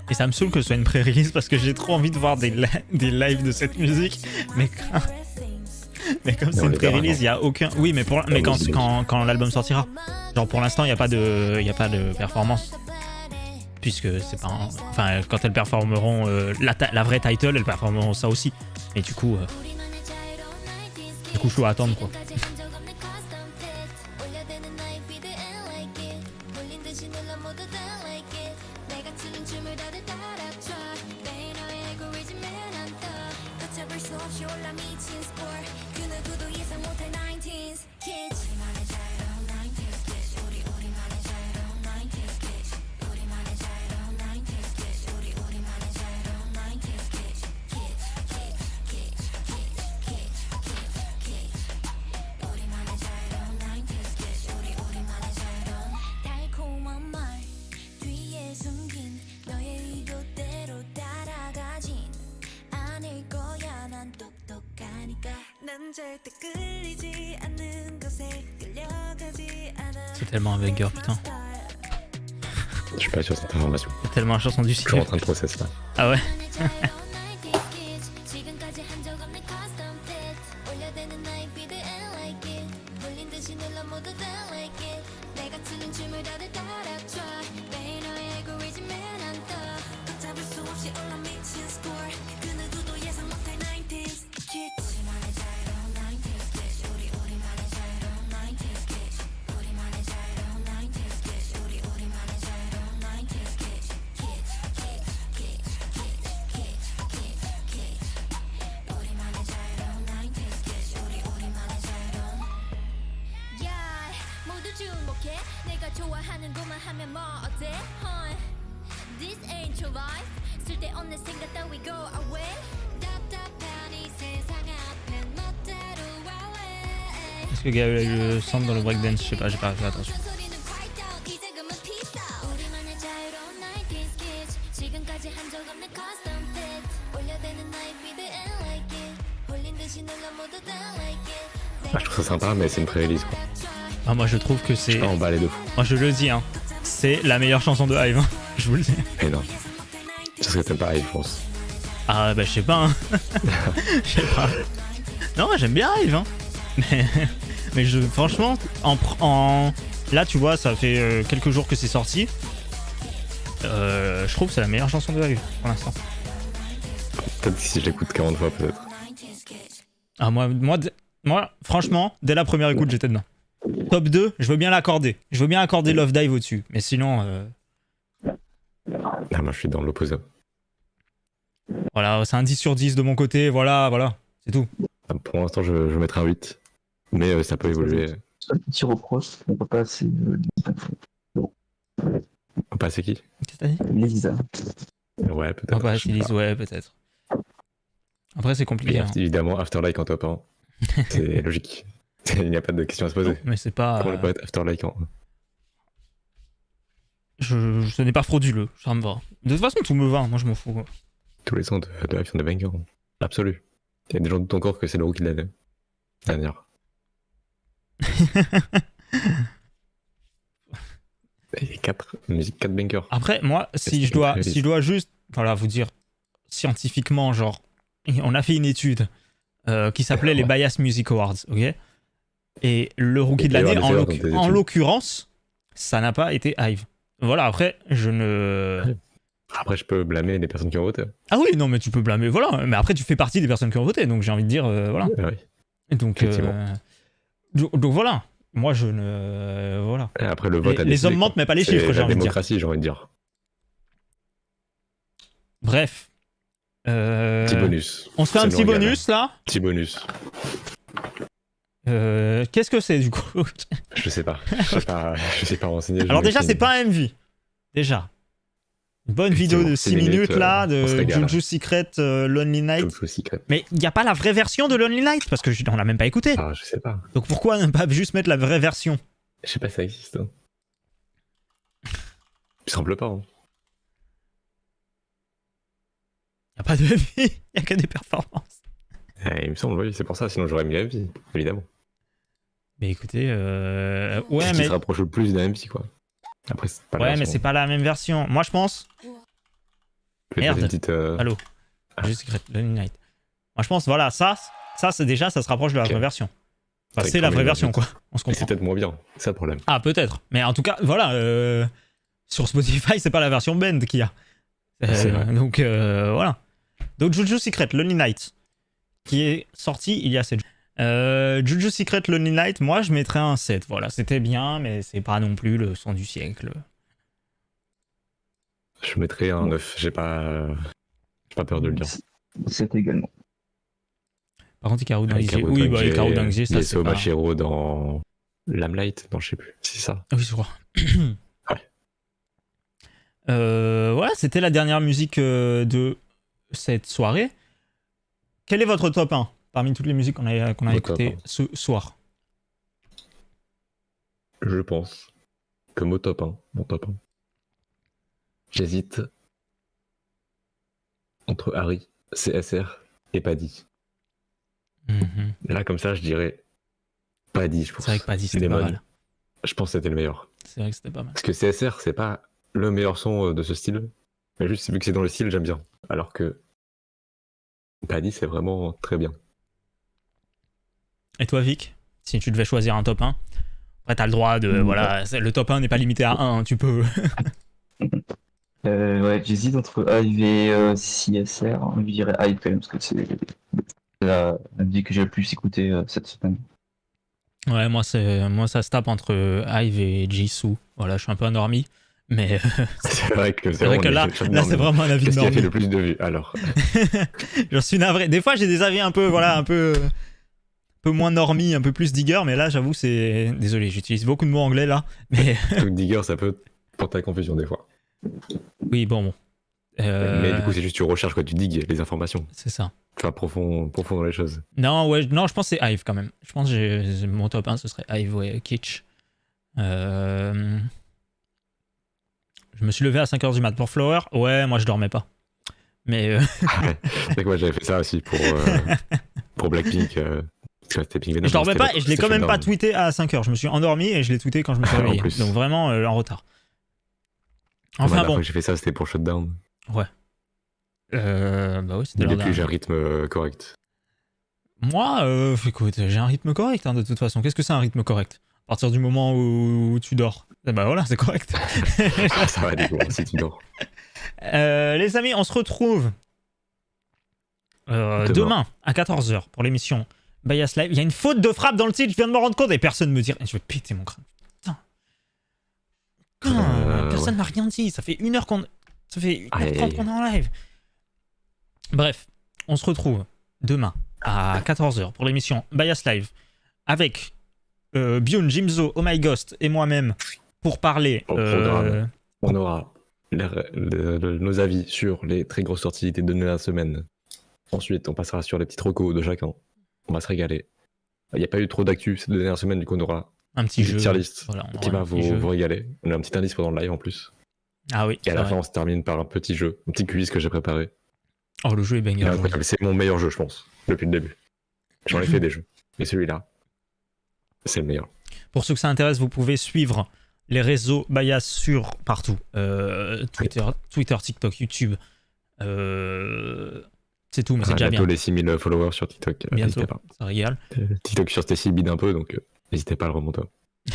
Et ça me saoule que ce soit une pré-release parce que j'ai trop envie de voir des lives de cette musique. Mais comme c'est on une les verra, pré-release, il y a aucun. Oui, mais, mais quand l'album sortira. Genre pour l'instant, il n'y a pas de performance. Puisque c'est pas. Enfin, quand elles performeront la vraie title, elles performeront ça aussi. Et du coup, je dois attendre quoi. 달콤한 말 뒤에 숨긴 너의 의도대로 따라가진 않을 거야 난 똑똑하니까 난 절대 끌리지 않는 곳에 끌려가지 않아 C'est tellement un banger, putain. Je suis pas sûr de cette information. C'est tellement la chanson du Je suis en siècle. train de process là. Ah ouais. 지금까지 한 적 없는 custom fit 올려대는 나의 feed and like it 돌린 듯이 눌러 모두 다 like it 내가 추는 춤을 다들 따라줘 매일 너의 알고리즘에 난떠 걷잡을 수 없이 올라 미친 score 그 누구도 예상 못할 90s kids 우리만의 자유로운 90s kids 우리만의 자유로운 90s kids 우리만의 자유로운 90s kids 우리만의 자유로운 90s kids kids kids kids kids kids kids 우리만의 자유로운 90s kids 우리만의 자유로운 Yeah 모두 주목해 내가 좋아하는 것만 하면 뭐 어때 huh? This ain't your life 쓸데없는 생각 따위 go away 답답한 이 세상 앞에 멋대로 away Est-ce que Gaël a eu le centre dans le breakdance? Je sais pas, j'ai pas fait attention. 소리는 quiet down 이제 그만 peace out 우리만의 자유로운 90s kids Ah, je trouve ça sympa, mais c'est une pré-release quoi. Ah, moi je trouve que Je c'est... suis pas emballé de fou. Moi je le dis, hein. C'est la meilleure chanson de Hive, hein. Je vous le dis. Mais non. Parce que t'aimes pas Hive, je pense. Ah bah je sais pas, hein. Je sais pas. Non, j'aime bien Hive, hein. Mais franchement, là tu vois, ça fait quelques jours que c'est sorti. Je trouve que c'est la meilleure chanson de Hive pour l'instant. Peut-être que si je l'écoute 40 fois, peut-être. Ah moi, franchement, dès la première écoute, j'étais dedans. Top 2, je veux bien l'accorder. Je veux bien accorder Love Dive au-dessus. Mais sinon, Ah, moi, je suis dans l'opposé. voilà, c'est un 10 sur 10 de mon côté. Voilà, c'est tout. Pour l'instant, je mettrai un 8. Mais ça peut évoluer. Un petit reproche, on peut pas assez Pas c'est qui? Qu'est-ce que t'as dit? Lisa. Ouais, peut-être. Ah bah, je sais Elise, pas. ouais, peut-être. Après, c'est compliqué. Et Hein. évidemment, Afterlike en top 1. C'est logique. Il n'y a pas de question à se poser. Mais c'est pas... Comment ne pas être Afterlike en ce n'est pas frauduleux, ça me va. De toute façon, tout me va, moi je m'en fous. Quoi. Tous les sons de Hive sont des bangers. Absolu. Il y a des gens de ton corps que c'est le rookie de l'année. Dernière. Il y a 4 musiques, 4 bangers. Après, moi, si je dois juste voilà, vous dire scientifiquement, genre, on a fait une étude qui s'appelait les Bias Music Awards, ok? Et le rookie de l'année, en l'occurrence, ça n'a pas été Hive. Voilà, après, je ne... Après, je peux blâmer les personnes qui ont voté. Ah oui, non, mais tu peux blâmer, voilà. Mais après, tu fais partie des personnes qui ont voté, donc j'ai envie de dire, voilà. Ah oui. Et donc, donc voilà, moi je ne... voilà. Et après, le vote Les hommes mentent, mais pas les chiffres, j'ai envie de dire. la démocratie, j'ai envie de dire. Bref. Petit bonus. On se fait un petit bonus, là. Petit bonus. Qu'est-ce que c'est, du coup? Je sais pas. Je sais pas renseigner. Alors déjà, c'est pas un MV. Déjà. Une bonne vidéo de 6 minutes, là, de Juju Secret Lonely Night. Juju Secret. Mais il n'y a pas la vraie version de Lonely Night, parce qu'on l'a même pas écouté. Ah, je sais pas. Donc pourquoi ne pas juste mettre la vraie version? Je sais pas si ça existe. Hein. Il semble pas. Hein. Il n'y a pas de MV, il n'y a que des performances. Il me semble, oui, c'est pour ça, sinon j'aurais mis la MV, évidemment. Mais écoutez, ouais, Ce qui mais... se rapproche le plus d'un MV, quoi. Après, c'est pas la Ouais, version. mais c'est pas la même version. Moi, je pense... Merde. Une petite, Allô. Juste Secret Lonely Night. Moi, je pense, voilà, ça c'est déjà, ça se rapproche de la vraie version. Enfin, c'est la vraie version, quoi. On se Mais c'est comprend. peut-être moins bien, c'est ça le problème. Ah, peut-être. Mais en tout cas, voilà, sur Spotify, c'est pas la version Bend qu'il y a. C'est vrai. Donc, voilà. Donc, Juju Secret Lonely Night, qui est sorti il y a 7 jours. Juju Secret Lonely Night, moi, je mettrais un 7. Voilà, c'était bien, mais c'est pas non plus le son du siècle. Je mettrais un 9, j'ai pas peur de le dire. C'est également. Par contre, Ikaru Avec Dangji. Ikaru Oui, bah, Dangji, Ikaru Dangji, ça, c'est Yeso pas... Machiro dans Lamelight, non, je sais plus, c'est ça. Ah oui, je crois. Ouais. Voilà, c'était la dernière musique de cette soirée. Quel est votre top 1 parmi toutes les musiques qu'on a écoutées ce soir? Je pense que mon top 1, j'hésite entre Harry, CSR et Paddy. Là, comme ça, je dirais Paddy, je pense. C'est vrai que Paddy, c'était pas mal. Je pense que c'était le meilleur. C'est vrai que c'était pas mal. Parce que CSR, c'est pas le meilleur son de ce style, mais juste vu que c'est dans le style, j'aime bien. Alors que Paddy, c'est vraiment très bien. Et toi, Vic? Si tu devais choisir un top 1, après, t'as le droit de... Voilà, le top 1 n'est pas limité à 1, tu peux... Ouais, j'hésite entre Hive et CSR. Je dirais Hive quand même, parce que c'est la musique que j'ai le plus écoutée cette semaine. Ouais, moi, ça se tape entre Hive et Jisoo. Voilà, je suis un peu un normie, mais... C'est vrai que C'est vrai que là c'est vraiment un avis de Qu'est-ce qui a normie. fait le plus de vues, alors? Je suis navré. Des fois, j'ai des avis un peu, voilà, un peu moins normie, un peu plus digger, mais là, j'avoue, c'est... Désolé, j'utilise beaucoup de mots anglais, là, mais... Tout digger, ça peut porter à confusion des fois. Oui, bon. Mais du coup, c'est juste tu recherches quoi, tu digues les informations. C'est ça. Tu vas profond dans les choses. Non, ouais, non, je pense que c'est Hive, quand même. Je pense que mon top 1, ce serait Hive, ouais, Kitsch. Je me suis levé à 5h du mat pour Flower. Ouais, moi, je dormais pas. Mais... C'est que moi, j'avais fait ça aussi pour Blackpink. Je dormais pas et je l'ai quand même pas tweeté à 5h. Je me suis endormi et je l'ai tweeté quand je me suis réveillé. Donc vraiment en retard. Enfin bon. J'ai fait ça, c'était pour Shutdown. Ouais. Bah oui, c'était Depuis, j'ai un rythme correct. Moi, écoute, j'ai un rythme correct de toute façon. Qu'est-ce que c'est un rythme correct? À partir du moment où tu dors. Bah voilà, c'est correct. Ça va du coup, si tu dors. Les amis, on se retrouve demain à 14h pour l'émission Bias Live. Il y a une faute de frappe dans le titre, je viens de me rendre compte et personne me dit. Je vais péter mon crâne. Putain. Personne m'a rien dit. Ça fait 1h qu'on. Ça fait 1h30 qu'on est en live. Bref, on se retrouve demain à 14h pour l'émission Bias Live avec Byun, Jimzo, Oh My Ghost et moi-même pour parler. On aura nos avis sur les très grosses sorties des 2 dernières semaines. Ensuite, on passera sur les petits recos de chacun. On va se régaler. Il n'y a pas eu trop d'actu ces 2 dernières semaines, du coup, on aura un petit jeu. Tier list voilà, qui va vous régaler. On a un petit indice pendant le live en plus. Ah oui. Et à la fin, on se termine par un petit jeu, un petit quiz que j'ai préparé. Oh, le jeu est banger. C'est mon meilleur jeu, je pense, depuis le début. J'en ai fait des jeux, mais celui-là, c'est le meilleur. Pour ceux que ça intéresse, vous pouvez suivre les réseaux Bias sur partout. Twitter, TikTok, YouTube. C'est tout, mais c'est déjà bien. Bientôt les 6000 followers sur TikTok. Bientôt, ça régale. TikTok sur Stacy bide un peu, donc n'hésitez pas à le remonter.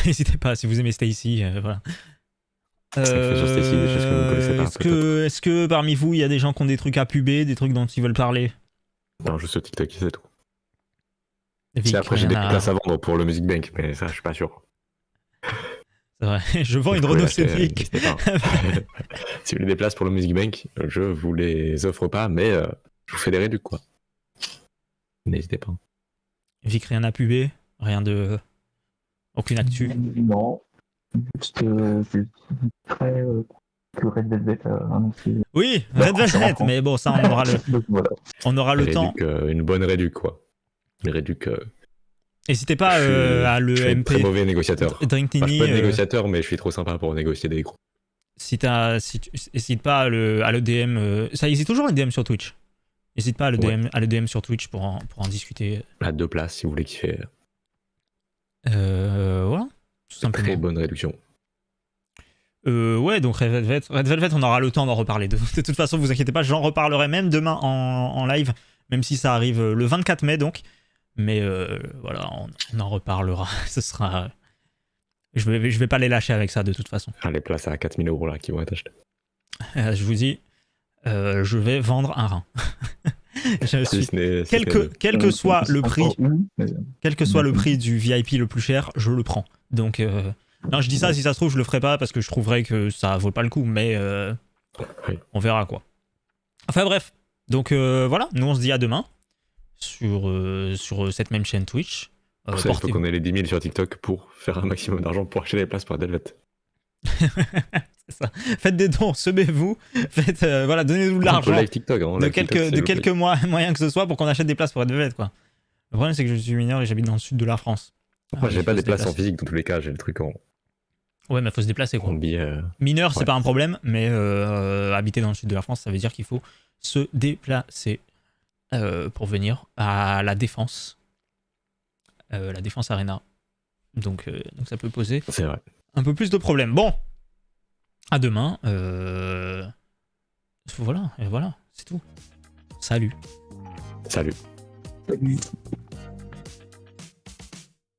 N'hésitez pas, si vous aimez Stacy, voilà. Est-ce que parmi vous, il y a des gens qui ont des trucs à puber, des trucs dont ils veulent parler? Non, juste sur TikTok, c'est tout. Si après j'ai des places à vendre pour le Music Bank, mais ça, je suis pas sûr. C'est vrai, je vends une Renault Civic. Si vous voulez des places pour le Music Bank, je vous les offre pas, mais je vous fais des réducs, quoi. N'hésitez pas. Vic, rien à puber? Rien de... Aucune actu? Non. Juste très que Red Velvet a annoncé. Oui, Red Velvet, mais bon, ça, on aura le, voilà. on aura le temps. Une bonne réduc, quoi. Une réduc... N'hésitez pas à le je suis MP. très mauvais négociateur. Drinktini, je suis pas de négociateur, mais je suis trop sympa pour négocier des gros. N'hésite pas à le DM. Ça existe toujours un DM sur Twitch. N'hésite pas à le DM sur Twitch pour en discuter. À 2 places, si vous voulez kiffer. Voilà. Tout simplement. Très bonne réduction. Ouais, donc Red Velvet, on aura le temps d'en reparler. De toute façon, vous inquiétez pas, j'en reparlerai même demain en live, même si ça arrive le 24 mai donc. Mais voilà, on en reparlera. Ce sera. Je vais pas les lâcher avec ça de toute façon. Les places à 4000 € là qui vont être achetées. Je vous dis, je vais vendre un rein. Quel que soit le prix, quel que soit le prix du VIP le plus cher, je le prends. Donc, non, je dis ça, si ça se trouve, je le ferai pas parce que je trouverais que ça vaut pas le coup, mais on verra quoi. Enfin bref, donc voilà, nous on se dit à demain sur cette même chaîne Twitch. Pour ça, il faut qu'on ait les 10 000 sur TikTok pour faire un maximum d'argent pour acheter les places pour Red Velvet. C'est ça. Faites des dons, semez-vous, faites voilà, donnez-nous de l'argent live TikTok, hein, de quelques moyens que ce soit pour qu'on achète des places pour Red Velvet quoi. Le problème c'est que je suis mineur et j'habite dans le sud de la France. Moi j'ai pas des places en physique dans tous les cas, j'ai le truc en. Ouais, mais faut se déplacer quoi. Mineur, c'est pas un problème, mais habiter dans le sud de la France, ça veut dire qu'il faut se déplacer pour venir à la Défense. La Défense Arena. Donc ça peut poser un peu plus de problèmes. Bon, à demain. Voilà, et voilà, c'est tout. Salut. Salut. Salut.